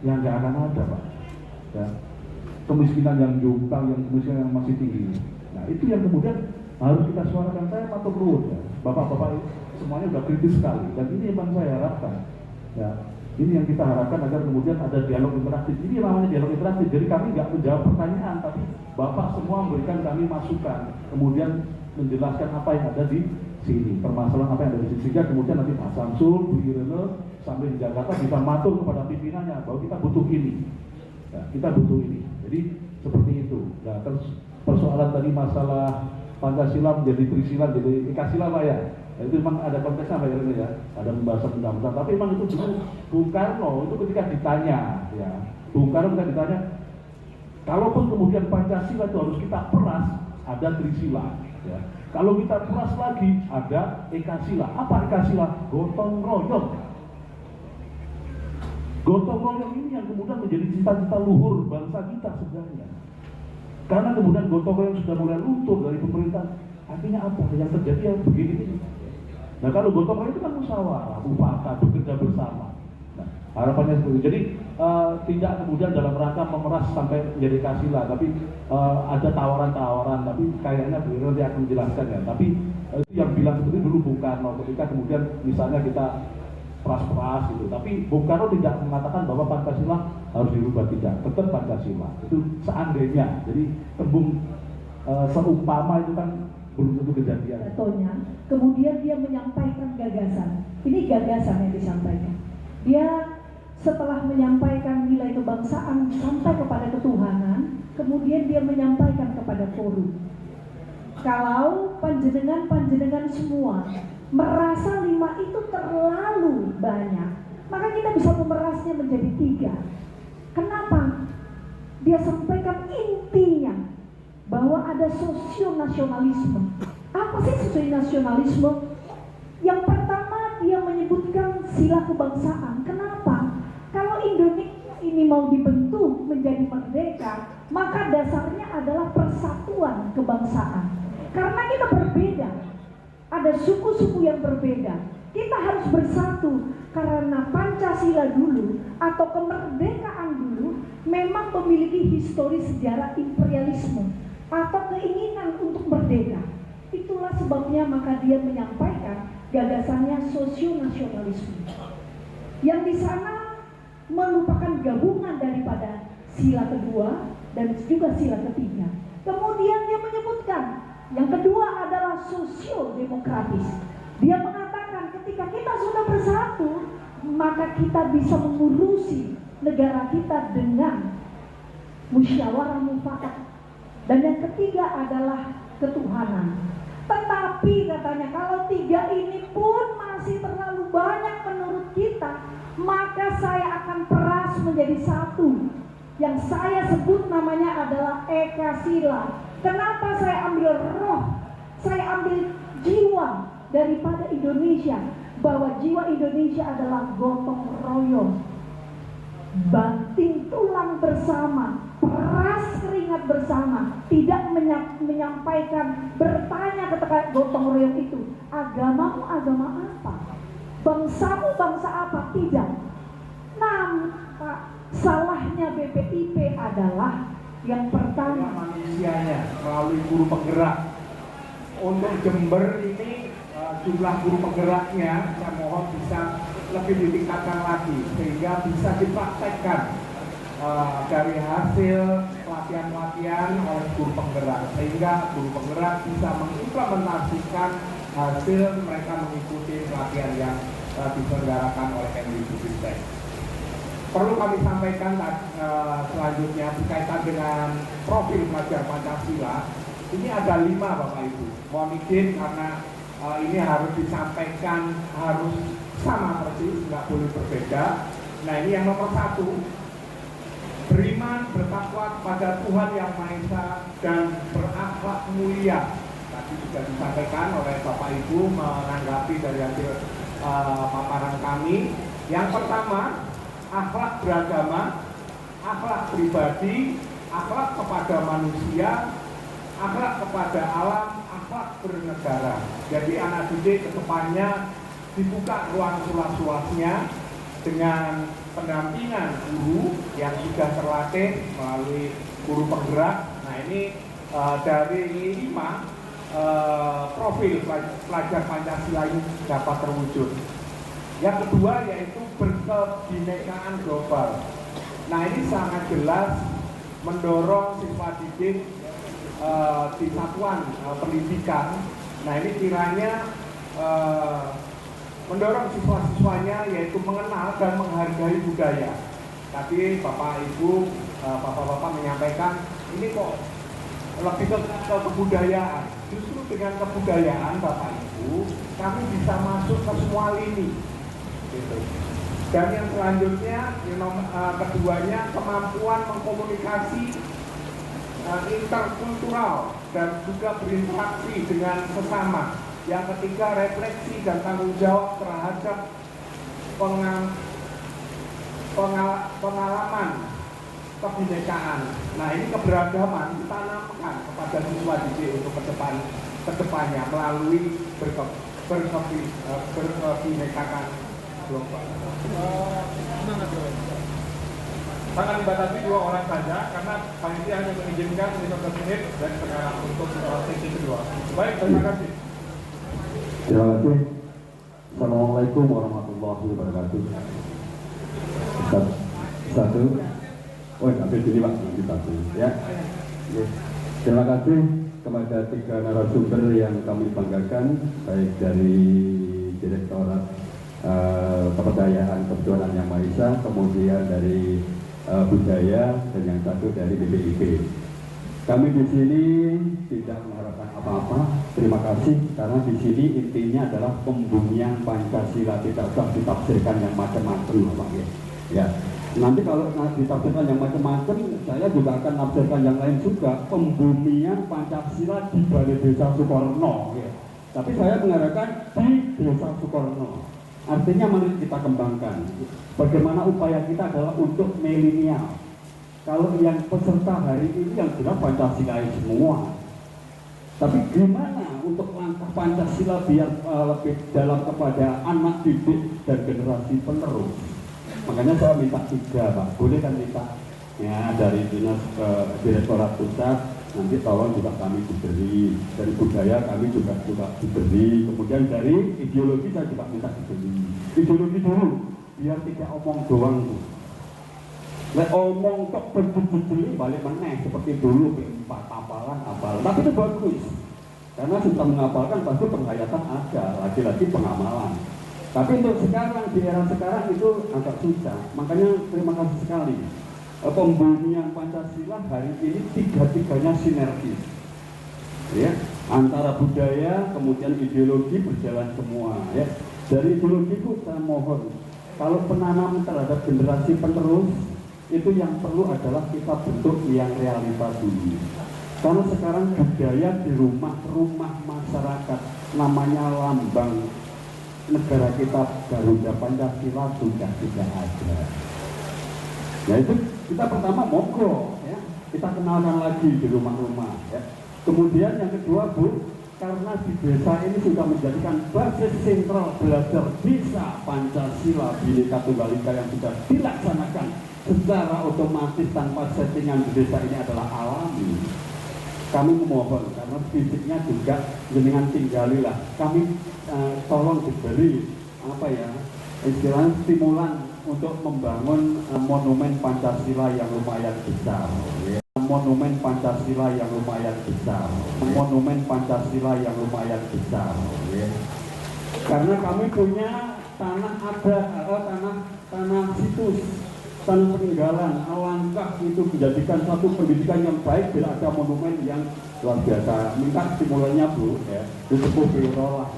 yang nggak akan ada Pak. Ya. Kemiskinan yang jomplang, yang kemiskinan yang masih tinggi. Nah, itu yang kemudian harus kita suarakan. Saya matur nuwun ya. Bapak-bapak semuanya sudah kritis sekali, dan ini memang saya harapkan. Ya, Ini yang kita harapkan agar kemudian ada dialog interaktif. Ini namanya dialog interaktif. Jadi kami nggak menjawab pertanyaan, tapi Bapak semua memberikan kami masukan, kemudian menjelaskan apa yang ada di sini, permasalahan apa yang ada di sini, sehingga kemudian nanti Pak Samsul, Bu Irene, sampai di Jakarta bisa matur kepada pimpinannya bahwa kita butuh ini, ya, kita butuh ini. Jadi seperti itu. Nah, terus persoalan tadi masalah Pancasila menjadi Trisila, jadi Ekasila Pak ya. Nah, itu memang ada konteksnya Pak Irene ya, ada pembahasan undang-undang. Tapi memang itu dulu Bung Karno itu ketika ditanya, ya, Bung Karno ketika ditanya, kalaupun kemudian Pancasila itu harus kita peras, ada Trisila. Ya. Kalau kita peras lagi, ada Ekasila. Apa Ekasila? Gotong royong. Gotong royong ini yang kemudian menjadi cita-cita luhur bangsa kita sebenarnya. Karena kemudian gotong royong sudah mulai luntur dari pemerintah. Artinya apa? Yang terjadi yang begini ini. Nah, kalau gotong royong itu kan musyawarah, mufakat, bekerja bersama. Nah, harapannya seperti itu. Jadi tidak kemudian dalam rangka memeras sampai menjadi Ekasila, tapi ada tawaran-tawaran. Tapi kayaknya beliau nanti akan menjelaskan ya. Tapi itu yang bilang seperti dulu Bung Karno ketika kemudian misalnya kita peras-peras gitu. Tapi Bung Karno tidak mengatakan bahwa Pancasila harus dirubah, tidak. Tetap Pancasila. Itu seandainya. Jadi tembung seumpama itu kan belum tentu kejadian. Contohnya, kemudian dia menyampaikan gagasan. Ini gagasan yang disampaikan. Dia setelah menyampaikan nilai kebangsaan sampai kepada ketuhanan, kemudian dia menyampaikan kepada forum. Kalau panjenengan semua merasa 5 itu terlalu banyak, maka kita bisa memerasnya menjadi 3. Kenapa? Dia sampaikan intinya bahwa ada sosionasionalisme. Apa sih sosionasionalisme? Yang pertama dia menyebutkan sila kebangsaan. Kenapa? Kalau Indonesia ini mau dibentuk menjadi merdeka, maka dasarnya adalah persatuan kebangsaan. Karena kita berbeda, ada suku-suku yang berbeda. Kita harus bersatu karena Pancasila dulu atau kemerdekaan dulu memang memiliki histori sejarah imperialisme atau keinginan untuk merdeka. Itulah sebabnya maka dia menyampaikan gagasannya sosionasionalisme. Yang di sana merupakan gabungan daripada sila kedua dan juga sila ketiga. Kemudian dia menyebutkan yang kedua adalah sosiodemokratis. Dia mengatakan ketika kita sudah bersatu, maka kita bisa mengurusi negara kita dengan musyawarah mufakat. Dan yang ketiga adalah ketuhanan. Tetapi katanya kalau 3 ini pun masih terlalu banyak menurut kita, maka saya akan peras menjadi 1. Yang saya sebut namanya adalah Ekasila. Kenapa saya ambil roh, saya ambil jiwa daripada Indonesia, bahwa jiwa Indonesia adalah gotong royong, banting tulang bersama, peras keringat bersama, tidak menyampaikan, bertanya ketika gotong royong itu, agamamu agama apa? Bangsamu bangsa apa? Tidak. Nampak salahnya BPIP adalah yang pertama manusianya melalui guru penggerak. Untuk Jember ini jumlah guru penggeraknya saya mohon bisa lebih ditingkatkan lagi sehingga bisa dipraktekkan dari hasil pelatihan-pelatihan oleh guru penggerak, sehingga guru penggerak bisa mengimplementasikan hasil mereka mengikuti pelatihan yang diselenggarakan oleh Kemdikbudristek. Perlu kami sampaikan selanjutnya berkaitan dengan profil pelajar Pancasila. Ini ada 5 Bapak Ibu. Mohon izin karena ini harus disampaikan harus sama persis, nggak boleh berbeda. Nah ini yang nomor 1, beriman bertakwa kepada Tuhan Yang Maha Esa dan berakhlak mulia. Tadi sudah disampaikan oleh Bapak Ibu menanggapi dari hasil paparan kami. Yang pertama, akhlak beragama, akhlak pribadi, akhlak kepada manusia, akhlak kepada alam, akhlak bernegara. Jadi anak didik kedepannya dibuka ruang luas-luasnya dengan pendampingan guru yang sudah terlatih melalui guru penggerak. Nah ini dari 5 profil pelajar Pancasila ini dapat terwujud. Yang kedua yaitu kebinekaan global. Nah ini sangat jelas mendorong siswa didik di satuan pendidikan. Nah ini kiranya mendorong siswa-siswanya yaitu mengenal dan menghargai budaya. Tadi Bapak Ibu, Bapak-Bapak menyampaikan ini kok lebih ke kebudayaan. Justru dengan kebudayaan Bapak Ibu, kami bisa masuk ke semua lini. Gitu. Dan yang selanjutnya, keduanya kemampuan mengkomunikasi interkultural dan juga berinteraksi dengan sesama. Yang ketiga, refleksi dan tanggung jawab terhadap pengalaman kebinekaan. Nah ini keberagaman ditanamkan kepada siswa didik untuk kedepannya melalui berkebinekaan global. Sangat dibatasi 2 orang saja karena panitia hanya mengizinkan 15 menit dan sekarang untuk sesi kedua. Baik, terima kasih. Terima kasih. Assalamualaikum warahmatullahi wabarakatuh. Satu. Oh, sampai sini Pak, nanti satu ya. Terima kasih kepada 3 narasumber yang kami banggakan, baik dari Direktorat Kebudayaan Kebetulan Yang Maha Esa, kemudian dari budaya, dan yang satu dari BPIP. Kami di sini tidak mengharapkan apa-apa. Terima kasih karena di sini intinya adalah pembumian Pancasila, tidak usah ditafsirkan yang macam-macam, Pak ya. Ya. Nanti kalau ditafsirkan yang macam-macam, saya juga akan menafsirkan yang lain juga. Pembumian Pancasila di Balai Desa Sukorno. Ya. Tapi saya mengharapkan di Desa Sukorno. Artinya mari kita kembangkan. Bagaimana upaya kita adalah untuk milenial. Kalau yang peserta hari ini yang jelas Pancasila semua. Tapi gimana untuk langkah Pancasila biar lebih dalam kepada anak didik dan generasi penerus? Makanya saya minta 3 Pak, boleh kan minta ya dari dinas Direktorat Pusat, nanti tolong juga kami diberi, dari budaya kami juga diberi, kemudian dari ideologi saya juga minta diberi. Ideologi dulu, biar tidak omong doang tuh. Lek omong kok berjujur balik meneh seperti dulu P4 apalan, tapi itu bagus. Karena sudah menghafalkan pasti penghayatan ada, lagi-lagi pengamalan. Tapi untuk sekarang, di era sekarang itu agak susah. Makanya terima kasih sekali. Pembumian Pancasila hari ini 3-tiganya sinergis. Ya, antara budaya, kemudian ideologi berjalan semua. Ya. Dari ideologi itu saya mohon, kalau penanaman terhadap generasi penerus, itu yang perlu adalah kita bentuk yang realita dulu. Karena sekarang budaya di rumah-rumah masyarakat, namanya lambang negara kita Garuda Pancasila sudah tidak ada. Nah itu kita pertama monggo ya, kita kenalkan lagi di rumah-rumah ya. Kemudian yang kedua Bu, karena di desa ini sudah menjadikan basis sentral belajar bisa Pancasila Bhinneka Tunggal Ika yang sudah dilaksanakan secara otomatis tanpa settingan di desa ini adalah alami. Kami memohon karena fisiknya juga jenengan tinggalilah. Kami tolong diberi apa ya istilahnya stimulan untuk membangun monumen Pancasila yang lumayan besar. Ya. Monumen Pancasila yang lumayan besar. Monumen Pancasila yang lumayan besar. Ya. Karena kami punya tanah adat atau tanah situs, tanah peninggalan. Alangkah itu menjadikan satu pendidikan yang baik bila ada monumen yang luar biasa. Minta stimulannya Bu, ya, disebut birolah.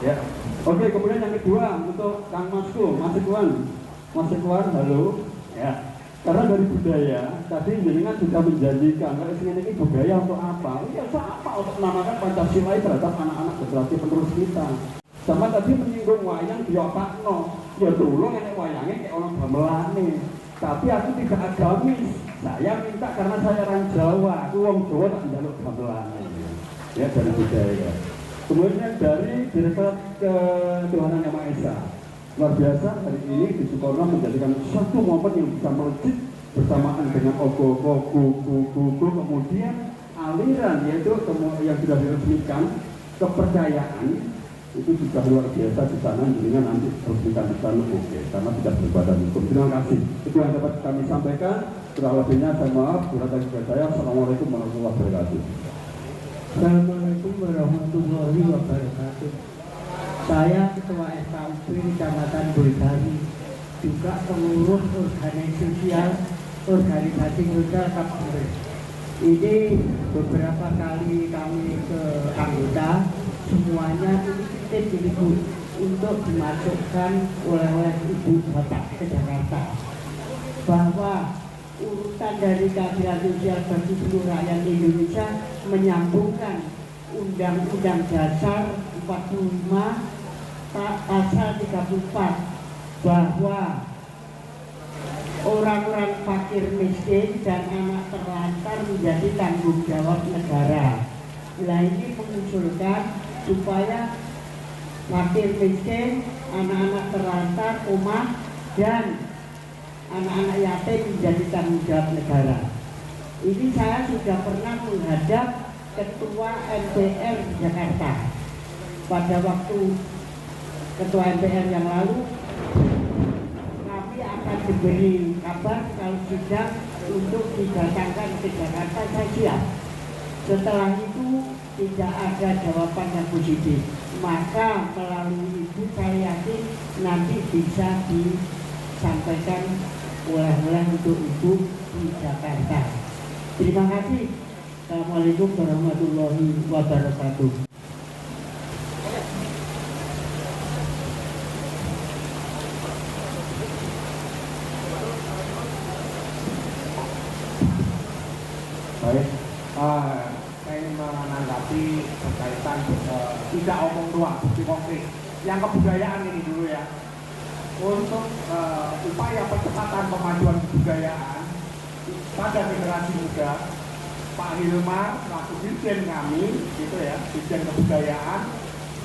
Ya, oke. Kemudian yang kedua untuk Kang Masku, Mas Ikhwan, halo. Ya, karena dari budaya tadi jenengan sudah menjanjikan kalau ini budaya untuk apa? Ya apa untuk menamakan Pancasila terhadap anak-anak generasi penerus kita. Sama tadi menyinggung wayang di otakno. Ya dulu nenek wayangnya kayak orang gamelane. Tapi aku tidak agamis. Saya minta karena saya orang Jawa, aku orang Jawa tak njaluk gamelane. Ya dari budaya. Kemudian dari Direktorat Ketuhanan Yang Maha Esa, luar biasa hari ini di Sukorno menjadikan satu momen yang bisa melejit bersamaan dengan ogo-ogo, kemudian aliran yaitu yang sudah diresmikan kepercayaan itu sudah luar biasa di sana, intinya nanti resmikan di sana oke, karena tidak berbadan hukum. Terima kasih. Itu yang dapat kami sampaikan. Kurang lebihnya saya maaf. Assalamualaikum warahmatullahi wabarakatuh. Assalamualaikum warahmatullahi wabarakatuh. Saya Ketua FKUP Kecamatan Boyolali, juga pengurus organisasi sosial Kapolres. Ini beberapa kali kami ke anggota, semuanya ini titip untuk dimasukkan oleh Ibu Bapak ke Jakarta, bahwa urutan dari keadilan sosial bagi seluruh rakyat Indonesia menyambungkan Undang-Undang Dasar 45 pasal 34 bahwa orang-orang fakir miskin dan anak terlantar menjadi tanggung jawab negara. Nah, ini mengusulkan supaya fakir miskin, anak-anak terlantar, dan anak-anak yatim menjadi tanggung jawab negara. Ini saya sudah pernah menghadap Ketua MPR di Jakarta. Pada waktu Ketua MPR yang lalu, kami akan diberi kabar kalau sidang untuk didatangkan ke Jakarta, saya siap. Setelah itu tidak ada jawaban yang positif, maka melalui Ibu saya yakin nanti bisa disampaikan oleh untuk Ibu di Jakarta. Terima kasih. Assalamualaikum warahmatullahi wabarakatuh. Baik, saya ingin menanggapi berkaitan tidak omong doang, bukti konkret. Yang kebudayaan ini dulu ya. Untuk upaya percepatan pemajuan kebudayaan pada generasi muda, Pak Hilmar selaku Dirjen kami, gitu ya, Dirjen Kebudayaan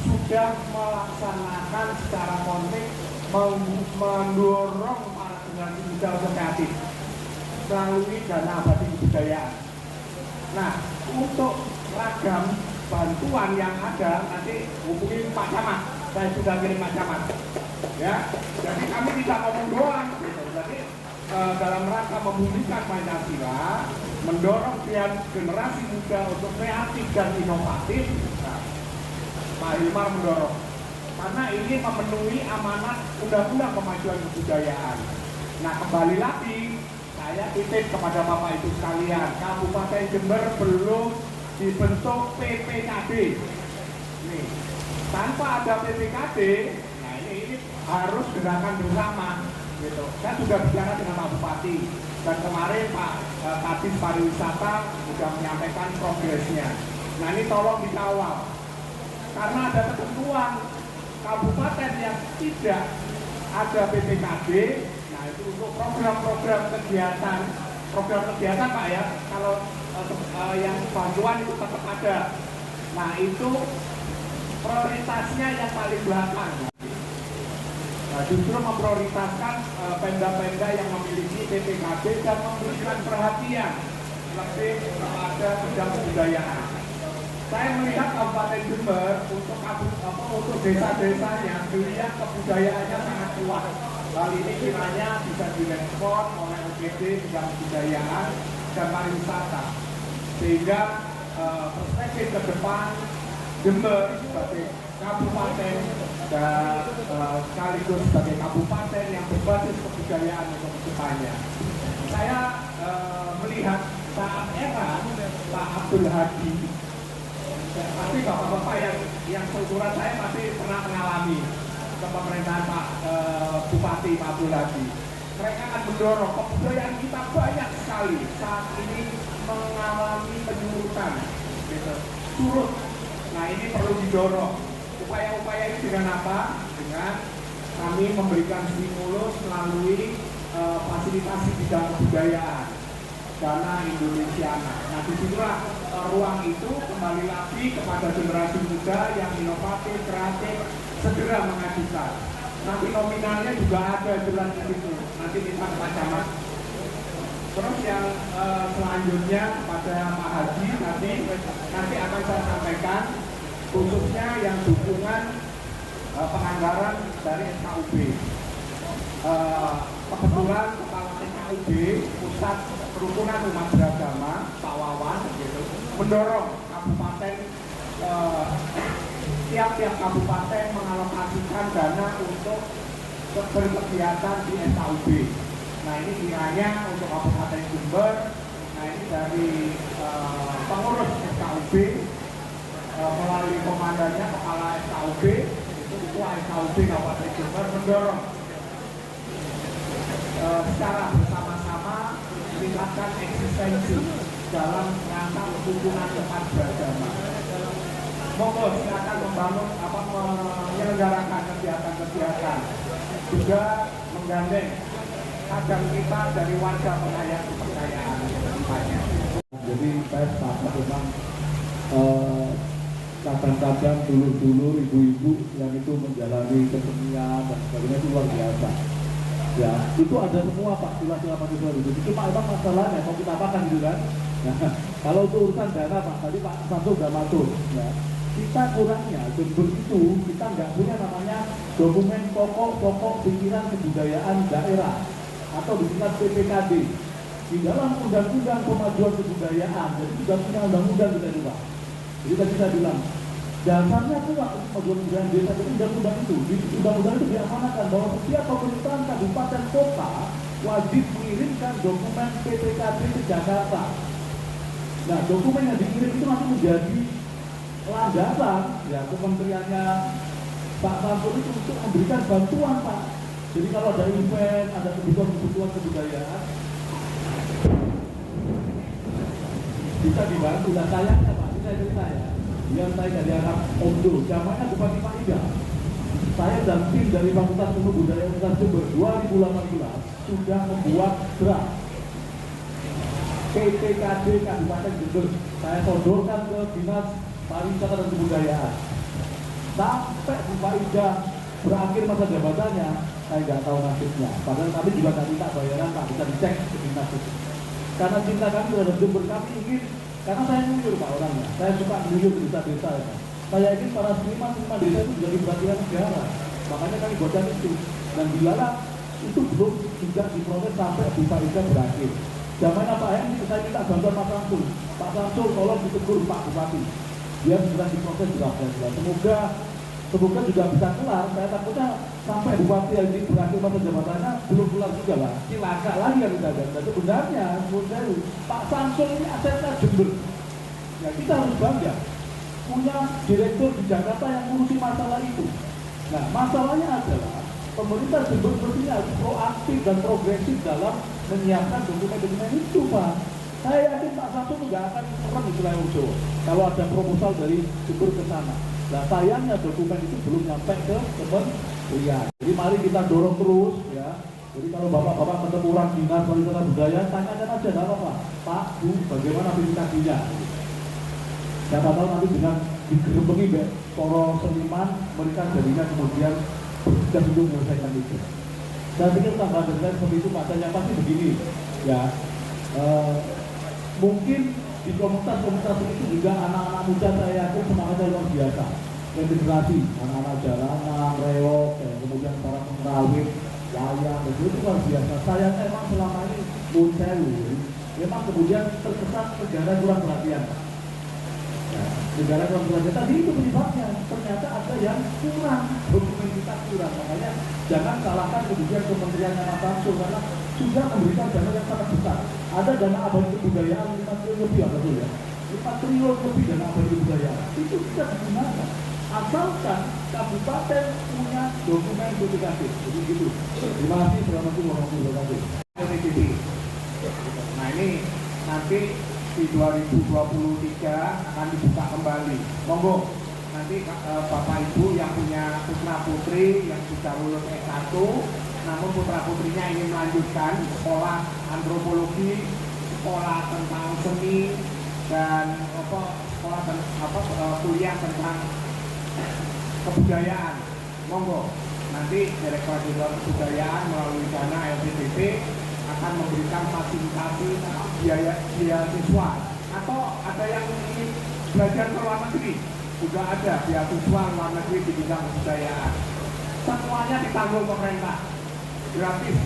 sudah melaksanakan secara konkret mendorong para generasi muda untuk kreatif melalui dana abadi kebudayaan. Nah, untuk ragam bantuan yang ada nanti hubungi Pak Camat. Saya sudah kirim Pak Camat. Ya, jadi kami tidak ngomong doang. Gitu. Jadi dalam rangka memulihkan Pancasila, mendorong generasi muda untuk kreatif dan inovatif. Nah, Pak Hilmar mendorong. Karena ini memenuhi amanat Undang-Undang Kemajuan Kebudayaan. Nah, kembali lagi. Saya titip kepada Bapak Ibu sekalian, Kabupaten Jember belum dibentuk PPKD. Nih, tanpa ada PPKD, nah ini harus gerakan bersama. Gitu. Saya sudah bicara dengan Pak Bupati dan kemarin Pak Kadis Pariwisata sudah menyampaikan progresnya. Nah ini tolong dikawal, karena ada ketentuan kabupaten yang tidak ada PPKD. Itu untuk program-program kegiatan Pak ya, kalau yang bantuan itu tetap ada. Nah itu prioritasnya yang paling belakang. Nah, justru memprioritaskan pemda-pemda yang memiliki PPKD dan memberikan perhatian lebih kepada bidang kebudayaan. Saya melihat Kabupaten Jember untuk desa-desanya dilihat kebudayaannya sangat kuat. Hal ini kiranya bisa direspon oleh OPD bidang kebudayaan dan pariwisata, sehingga perspektif ke depan Jember sebagai kabupaten dan sekaligus sebagai kabupaten yang berbasis kebudayaan untuk kedepannya. Saya melihat saat era Pak Abdul Hadi, pasti bapak-bapak yang struktural saya pasti pernah mengalami ke pemerintahan Pak Bupati Pak Abdul Hadi. Mereka akan mendorong kebudayaan kita banyak sekali saat ini mengalami penyurutan, gitu, surut. Nah ini perlu didorong. Upaya-upaya ini dengan apa? Dengan kami memberikan stimulus melalui fasilitasi bidang kebudayaan, dana Indonesiana. Nah disitulah ruang itu kembali lagi kepada generasi muda yang inovatif, kreatif, segera mengajukan. Nanti nominalnya juga ada jelas di situ. Nanti minta Pak Camat. Terus yang selanjutnya kepada Pak Haji nanti akan saya sampaikan, khususnya yang dukungan penganggaran dari SKUB. Kebetulan kepala SKUB Pusat Kerukunan Umat Beragama Pak Wawan gitu, mendorong kabupaten tiap-tiap kabupaten mengalokasikan dana untuk berkegiatan di SKUB. Nah ini kiranya untuk Kabupaten Jember, nah ini dari pengurus SKUB melalui komandannya kepala SKUB itu ketua SKUB Kabupaten Jember mendorong secara bersama-sama meningkatkan eksistensi dalam rangka kerukunan umat beragama. Monggo silakan membangun menyelenggarakan kegiatan-kegiatan, juga menggandeng kadang kita dari warga pengayaan kepercayaan. Jadi saya sepakat memang kadang-kadang dulur-dulur, ibu-ibu yang itu menjalani kesenian dan sebagainya itu luar biasa. Ya, itu ada semua Pak, sila-sila manusia itu. Cuma emang masalahnya mau kita apakan gitu kan? Nah, kalau itu urusan dana Pak, tadi Pak Samsul sudah matur. Ya, kita kurangnya Jember itu kita nggak punya namanya dokumen pokok-pokok pikiran kebudayaan daerah atau disingkat PPKD. Di dalam undang-undang kemajuan kebudayaan, jadi sudah punya undang-undang kita juga. Jadi tadi saya bilang, dasarnya kuat untuk kemajuan kebudayaan desa itu undang-undang itu. Di undang-undang itu diamanatkan bahwa setiap pemerintahan kabupaten kota wajib mengirimkan dokumen PPKD ke Jakarta. Nah, dokumen yang dikirim itu nanti menjadi landasan ya kementeriannya Pak Samsul itu untuk memberikan bantuan Pak. Jadi kalau ada event, ada kebutuhan kebudayaan bisa dibantu. Nah sayangnya Pak, ini saya cerita ya, biar saya dari anak Ondo, zamannya Bupati Pak Ida, saya dan tim dari Fakultas Ilmu Budaya Universitas Jember 2018 sudah membuat draft PPKD Kabupaten Jember. Saya sodorkan ke Dinas Pariwisata dan Kebudayaan. Sampai Pak Ida berakhir masa jabatannya, saya nggak tahu nasibnya. Padahal kami juga nggak minta bayaran Pak, bisa dicek ke dinas itu. Karena cinta kami terhadap Jember, kami ingin, karena saya nyuyur Pak orangnya, saya suka nyuyur di desa-desa ya. Saya ingin para seniman desa itu menjadi perhatian negara. Makanya kami buatkan itu. Dan dilalah itu belum juga diproses sampai Pak Ida berakhir. Zamannya Pak Hen, saya minta bantuan Pak Samsul. Pak Samsul tolong ditegur Pak Bupati. Dia sudah diproses juga. Semoga juga bisa kelar. Saya takutnya sampai Bupati yang ini berakhir masa jabatannya belum kelar juga lah. Cilaka lagi yang kita dan sebenarnya menurut saya Pak Samsul ini asetnya Jember. Ya kita harus bangga punya direktur di Jakarta yang ngurusi masalah itu. Nah masalahnya adalah pemerintah Jember sepertinya harus proaktif dan progresif dalam menyiapkan dokumen-dokumen itu Pak. Saya yakin Pak Samsul nggak akan pernah di Wilayah Jawa kalau ada proposal dari Jember ke sana. Nah sayangnya dokumen itu belum nyampe ke kementerian. Jadi mari kita dorong terus ya. Jadi kalau bapak-bapak ketemu orang dinas pariwisata budaya, tanyakan aja nggak apa-apa. Pak, Bu, bagaimana verifikasinya? Siapa tahu nanti dengan digerebengi para seniman, mereka jadinya kemudian bertugas untuk menyelesaikan itu. Saya pikir tambahan dari saya seperti itu Pak. Yang pasti begini ya. Mungkin di komunitas-komunitas itu juga anak-anak muda saya yakin semangatnya luar biasa. Integrasi, anak-anak jalanan, reok, kemudian para pengrawit, wayang, itu luar biasa. Saya emang selama ini memang kemudian terkesan negara kurang perhatian. Nah, negara kurang perhatian tadi itu penyebabnya. Ternyata ada yang kurang, dokumen kita kurang. Makanya jangan salahkan kemudian kementerian Mas Samsul karena sudah memberikan dana yang sangat besar. Ada dana abadi kebudayaan 5 triliun lebih, betul ya? 5 triliun lebih dana abadi kebudayaan. Itu bisa digunakan. Asalkan kabupaten punya dokumen PPKD. Jadi gitu. Terima kasih. Assalamualaikum warahmatullahi wabarakatuh. Nah ini nanti di 2023 akan dibuka kembali. Monggo nanti Bapak Ibu yang punya putra putri yang sudah lulus S1 namun putra putrinya ingin melanjutkan sekolah antropologi, sekolah tentang seni dan kuliah tentang kebudayaan. Monggo nanti Direktorat Jenderal Kebudayaan melalui dana LPDP akan memberikan fasilitasi biaya siswa atau ada yang ingin belajar ke luar negeri juga ada beasiswa luar negeri di bidang kebudayaan. Semuanya ditanggung pemerintah, gratis.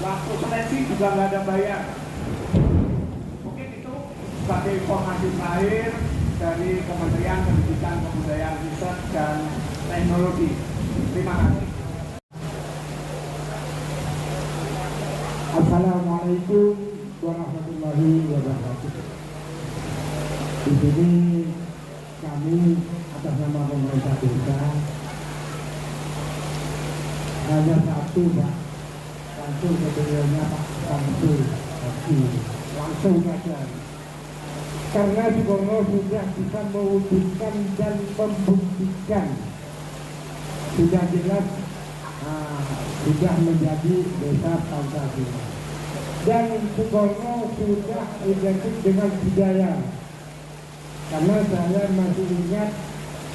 Waktu seleksi juga nggak ada bayar. Mungkin itu sebagai informasi terakhir dari Kementerian Pendidikan, Kebudayaan, Riset, dan Teknologi. Terima kasih. Assalamualaikum warahmatullahi wabarakatuh. Di sini kami atas nama pemerintah desa hanya satu, Pak. Langsung ke beliaunya Pak Samsul. Langsung saja. Karena Sukorno sudah bisa mewujudkan dan membuktikan, sudah jelas sudah menjadi desa Pancasila. Dan Sukorno sudah identik dengan budaya. Karena saya masih ingat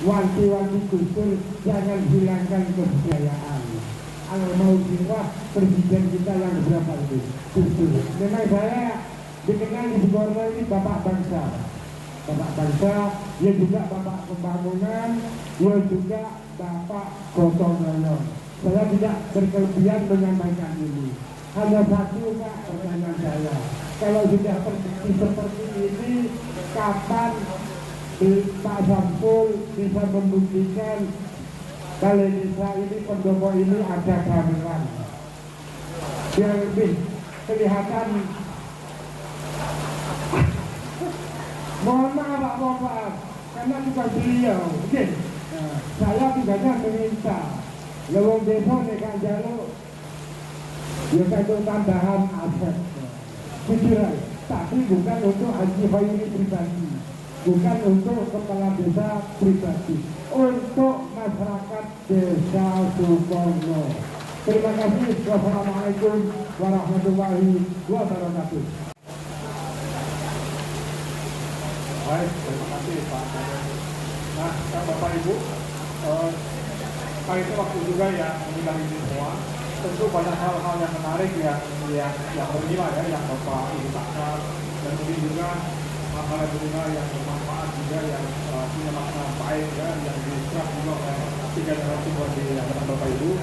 wanti-wanti Gus Dur, jangan hilangkan kebudayaan. Al-Mauzirah, presiden kita yang berapa itu? Gus Dur. Memang saya dikenal di Sukorno ini Bapak Bangsa. Bapak Bangsa, ya juga Bapak Pembangunan, ya juga Bapak Gotong Royong. Saya tidak berkelebihan menyampaikan ini. Hanya satu Pak pertanyaan saya. Kalau sudah terbukti seperti ini, kapan Pak Samsul bisa membuktikan balai desa ini, pendopo ini ada gamelan? Biar lebih kelihatan. Mohon maaf Pak Bapak, karena tugas beliau. Oke, saya tugasnya meminta. Lewong desa nekan jaluk, ya satu tambahan aset. Jujur, tapi bukan untuk Haji Hoiri pribadi, bukan untuk kepala desa pribadi, untuk masyarakat desa Sukorno. Terima kasih. Wassalamualaikum warahmatullahi wabarakatuh. Baik, terima kasih Pak. Nah, Bapak Ibu, itu waktu juga ya mengundang ini semua. Tentu banyak hal-hal yang menarik yang bernilai ya, yang Bapak Ibu tangkap, dan mungkin juga hal-hal yang bernilai yang bermanfaat juga, yang punya makna baik ya, yang diserap juga oleh tiga generasi di hadapan Bapak Ibu.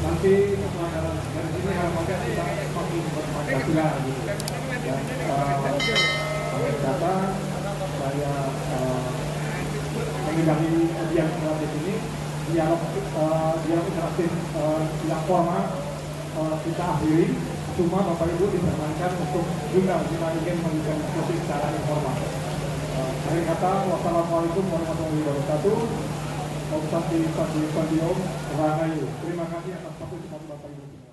Nanti dari sini harapannya kita semakin berpancasila gitu. Data saya mengidangi ujian interaktif ini, dialog interaktif yang formal kita akhiri. Cuma Bapak Ibu diperkenankan untuk juga jika ingin memberikan diskusi secara informal. Akhir kata, wassalamualaikum warahmatullahi wabarakatuh. Terima kasih atas waktu Bapak Ibu.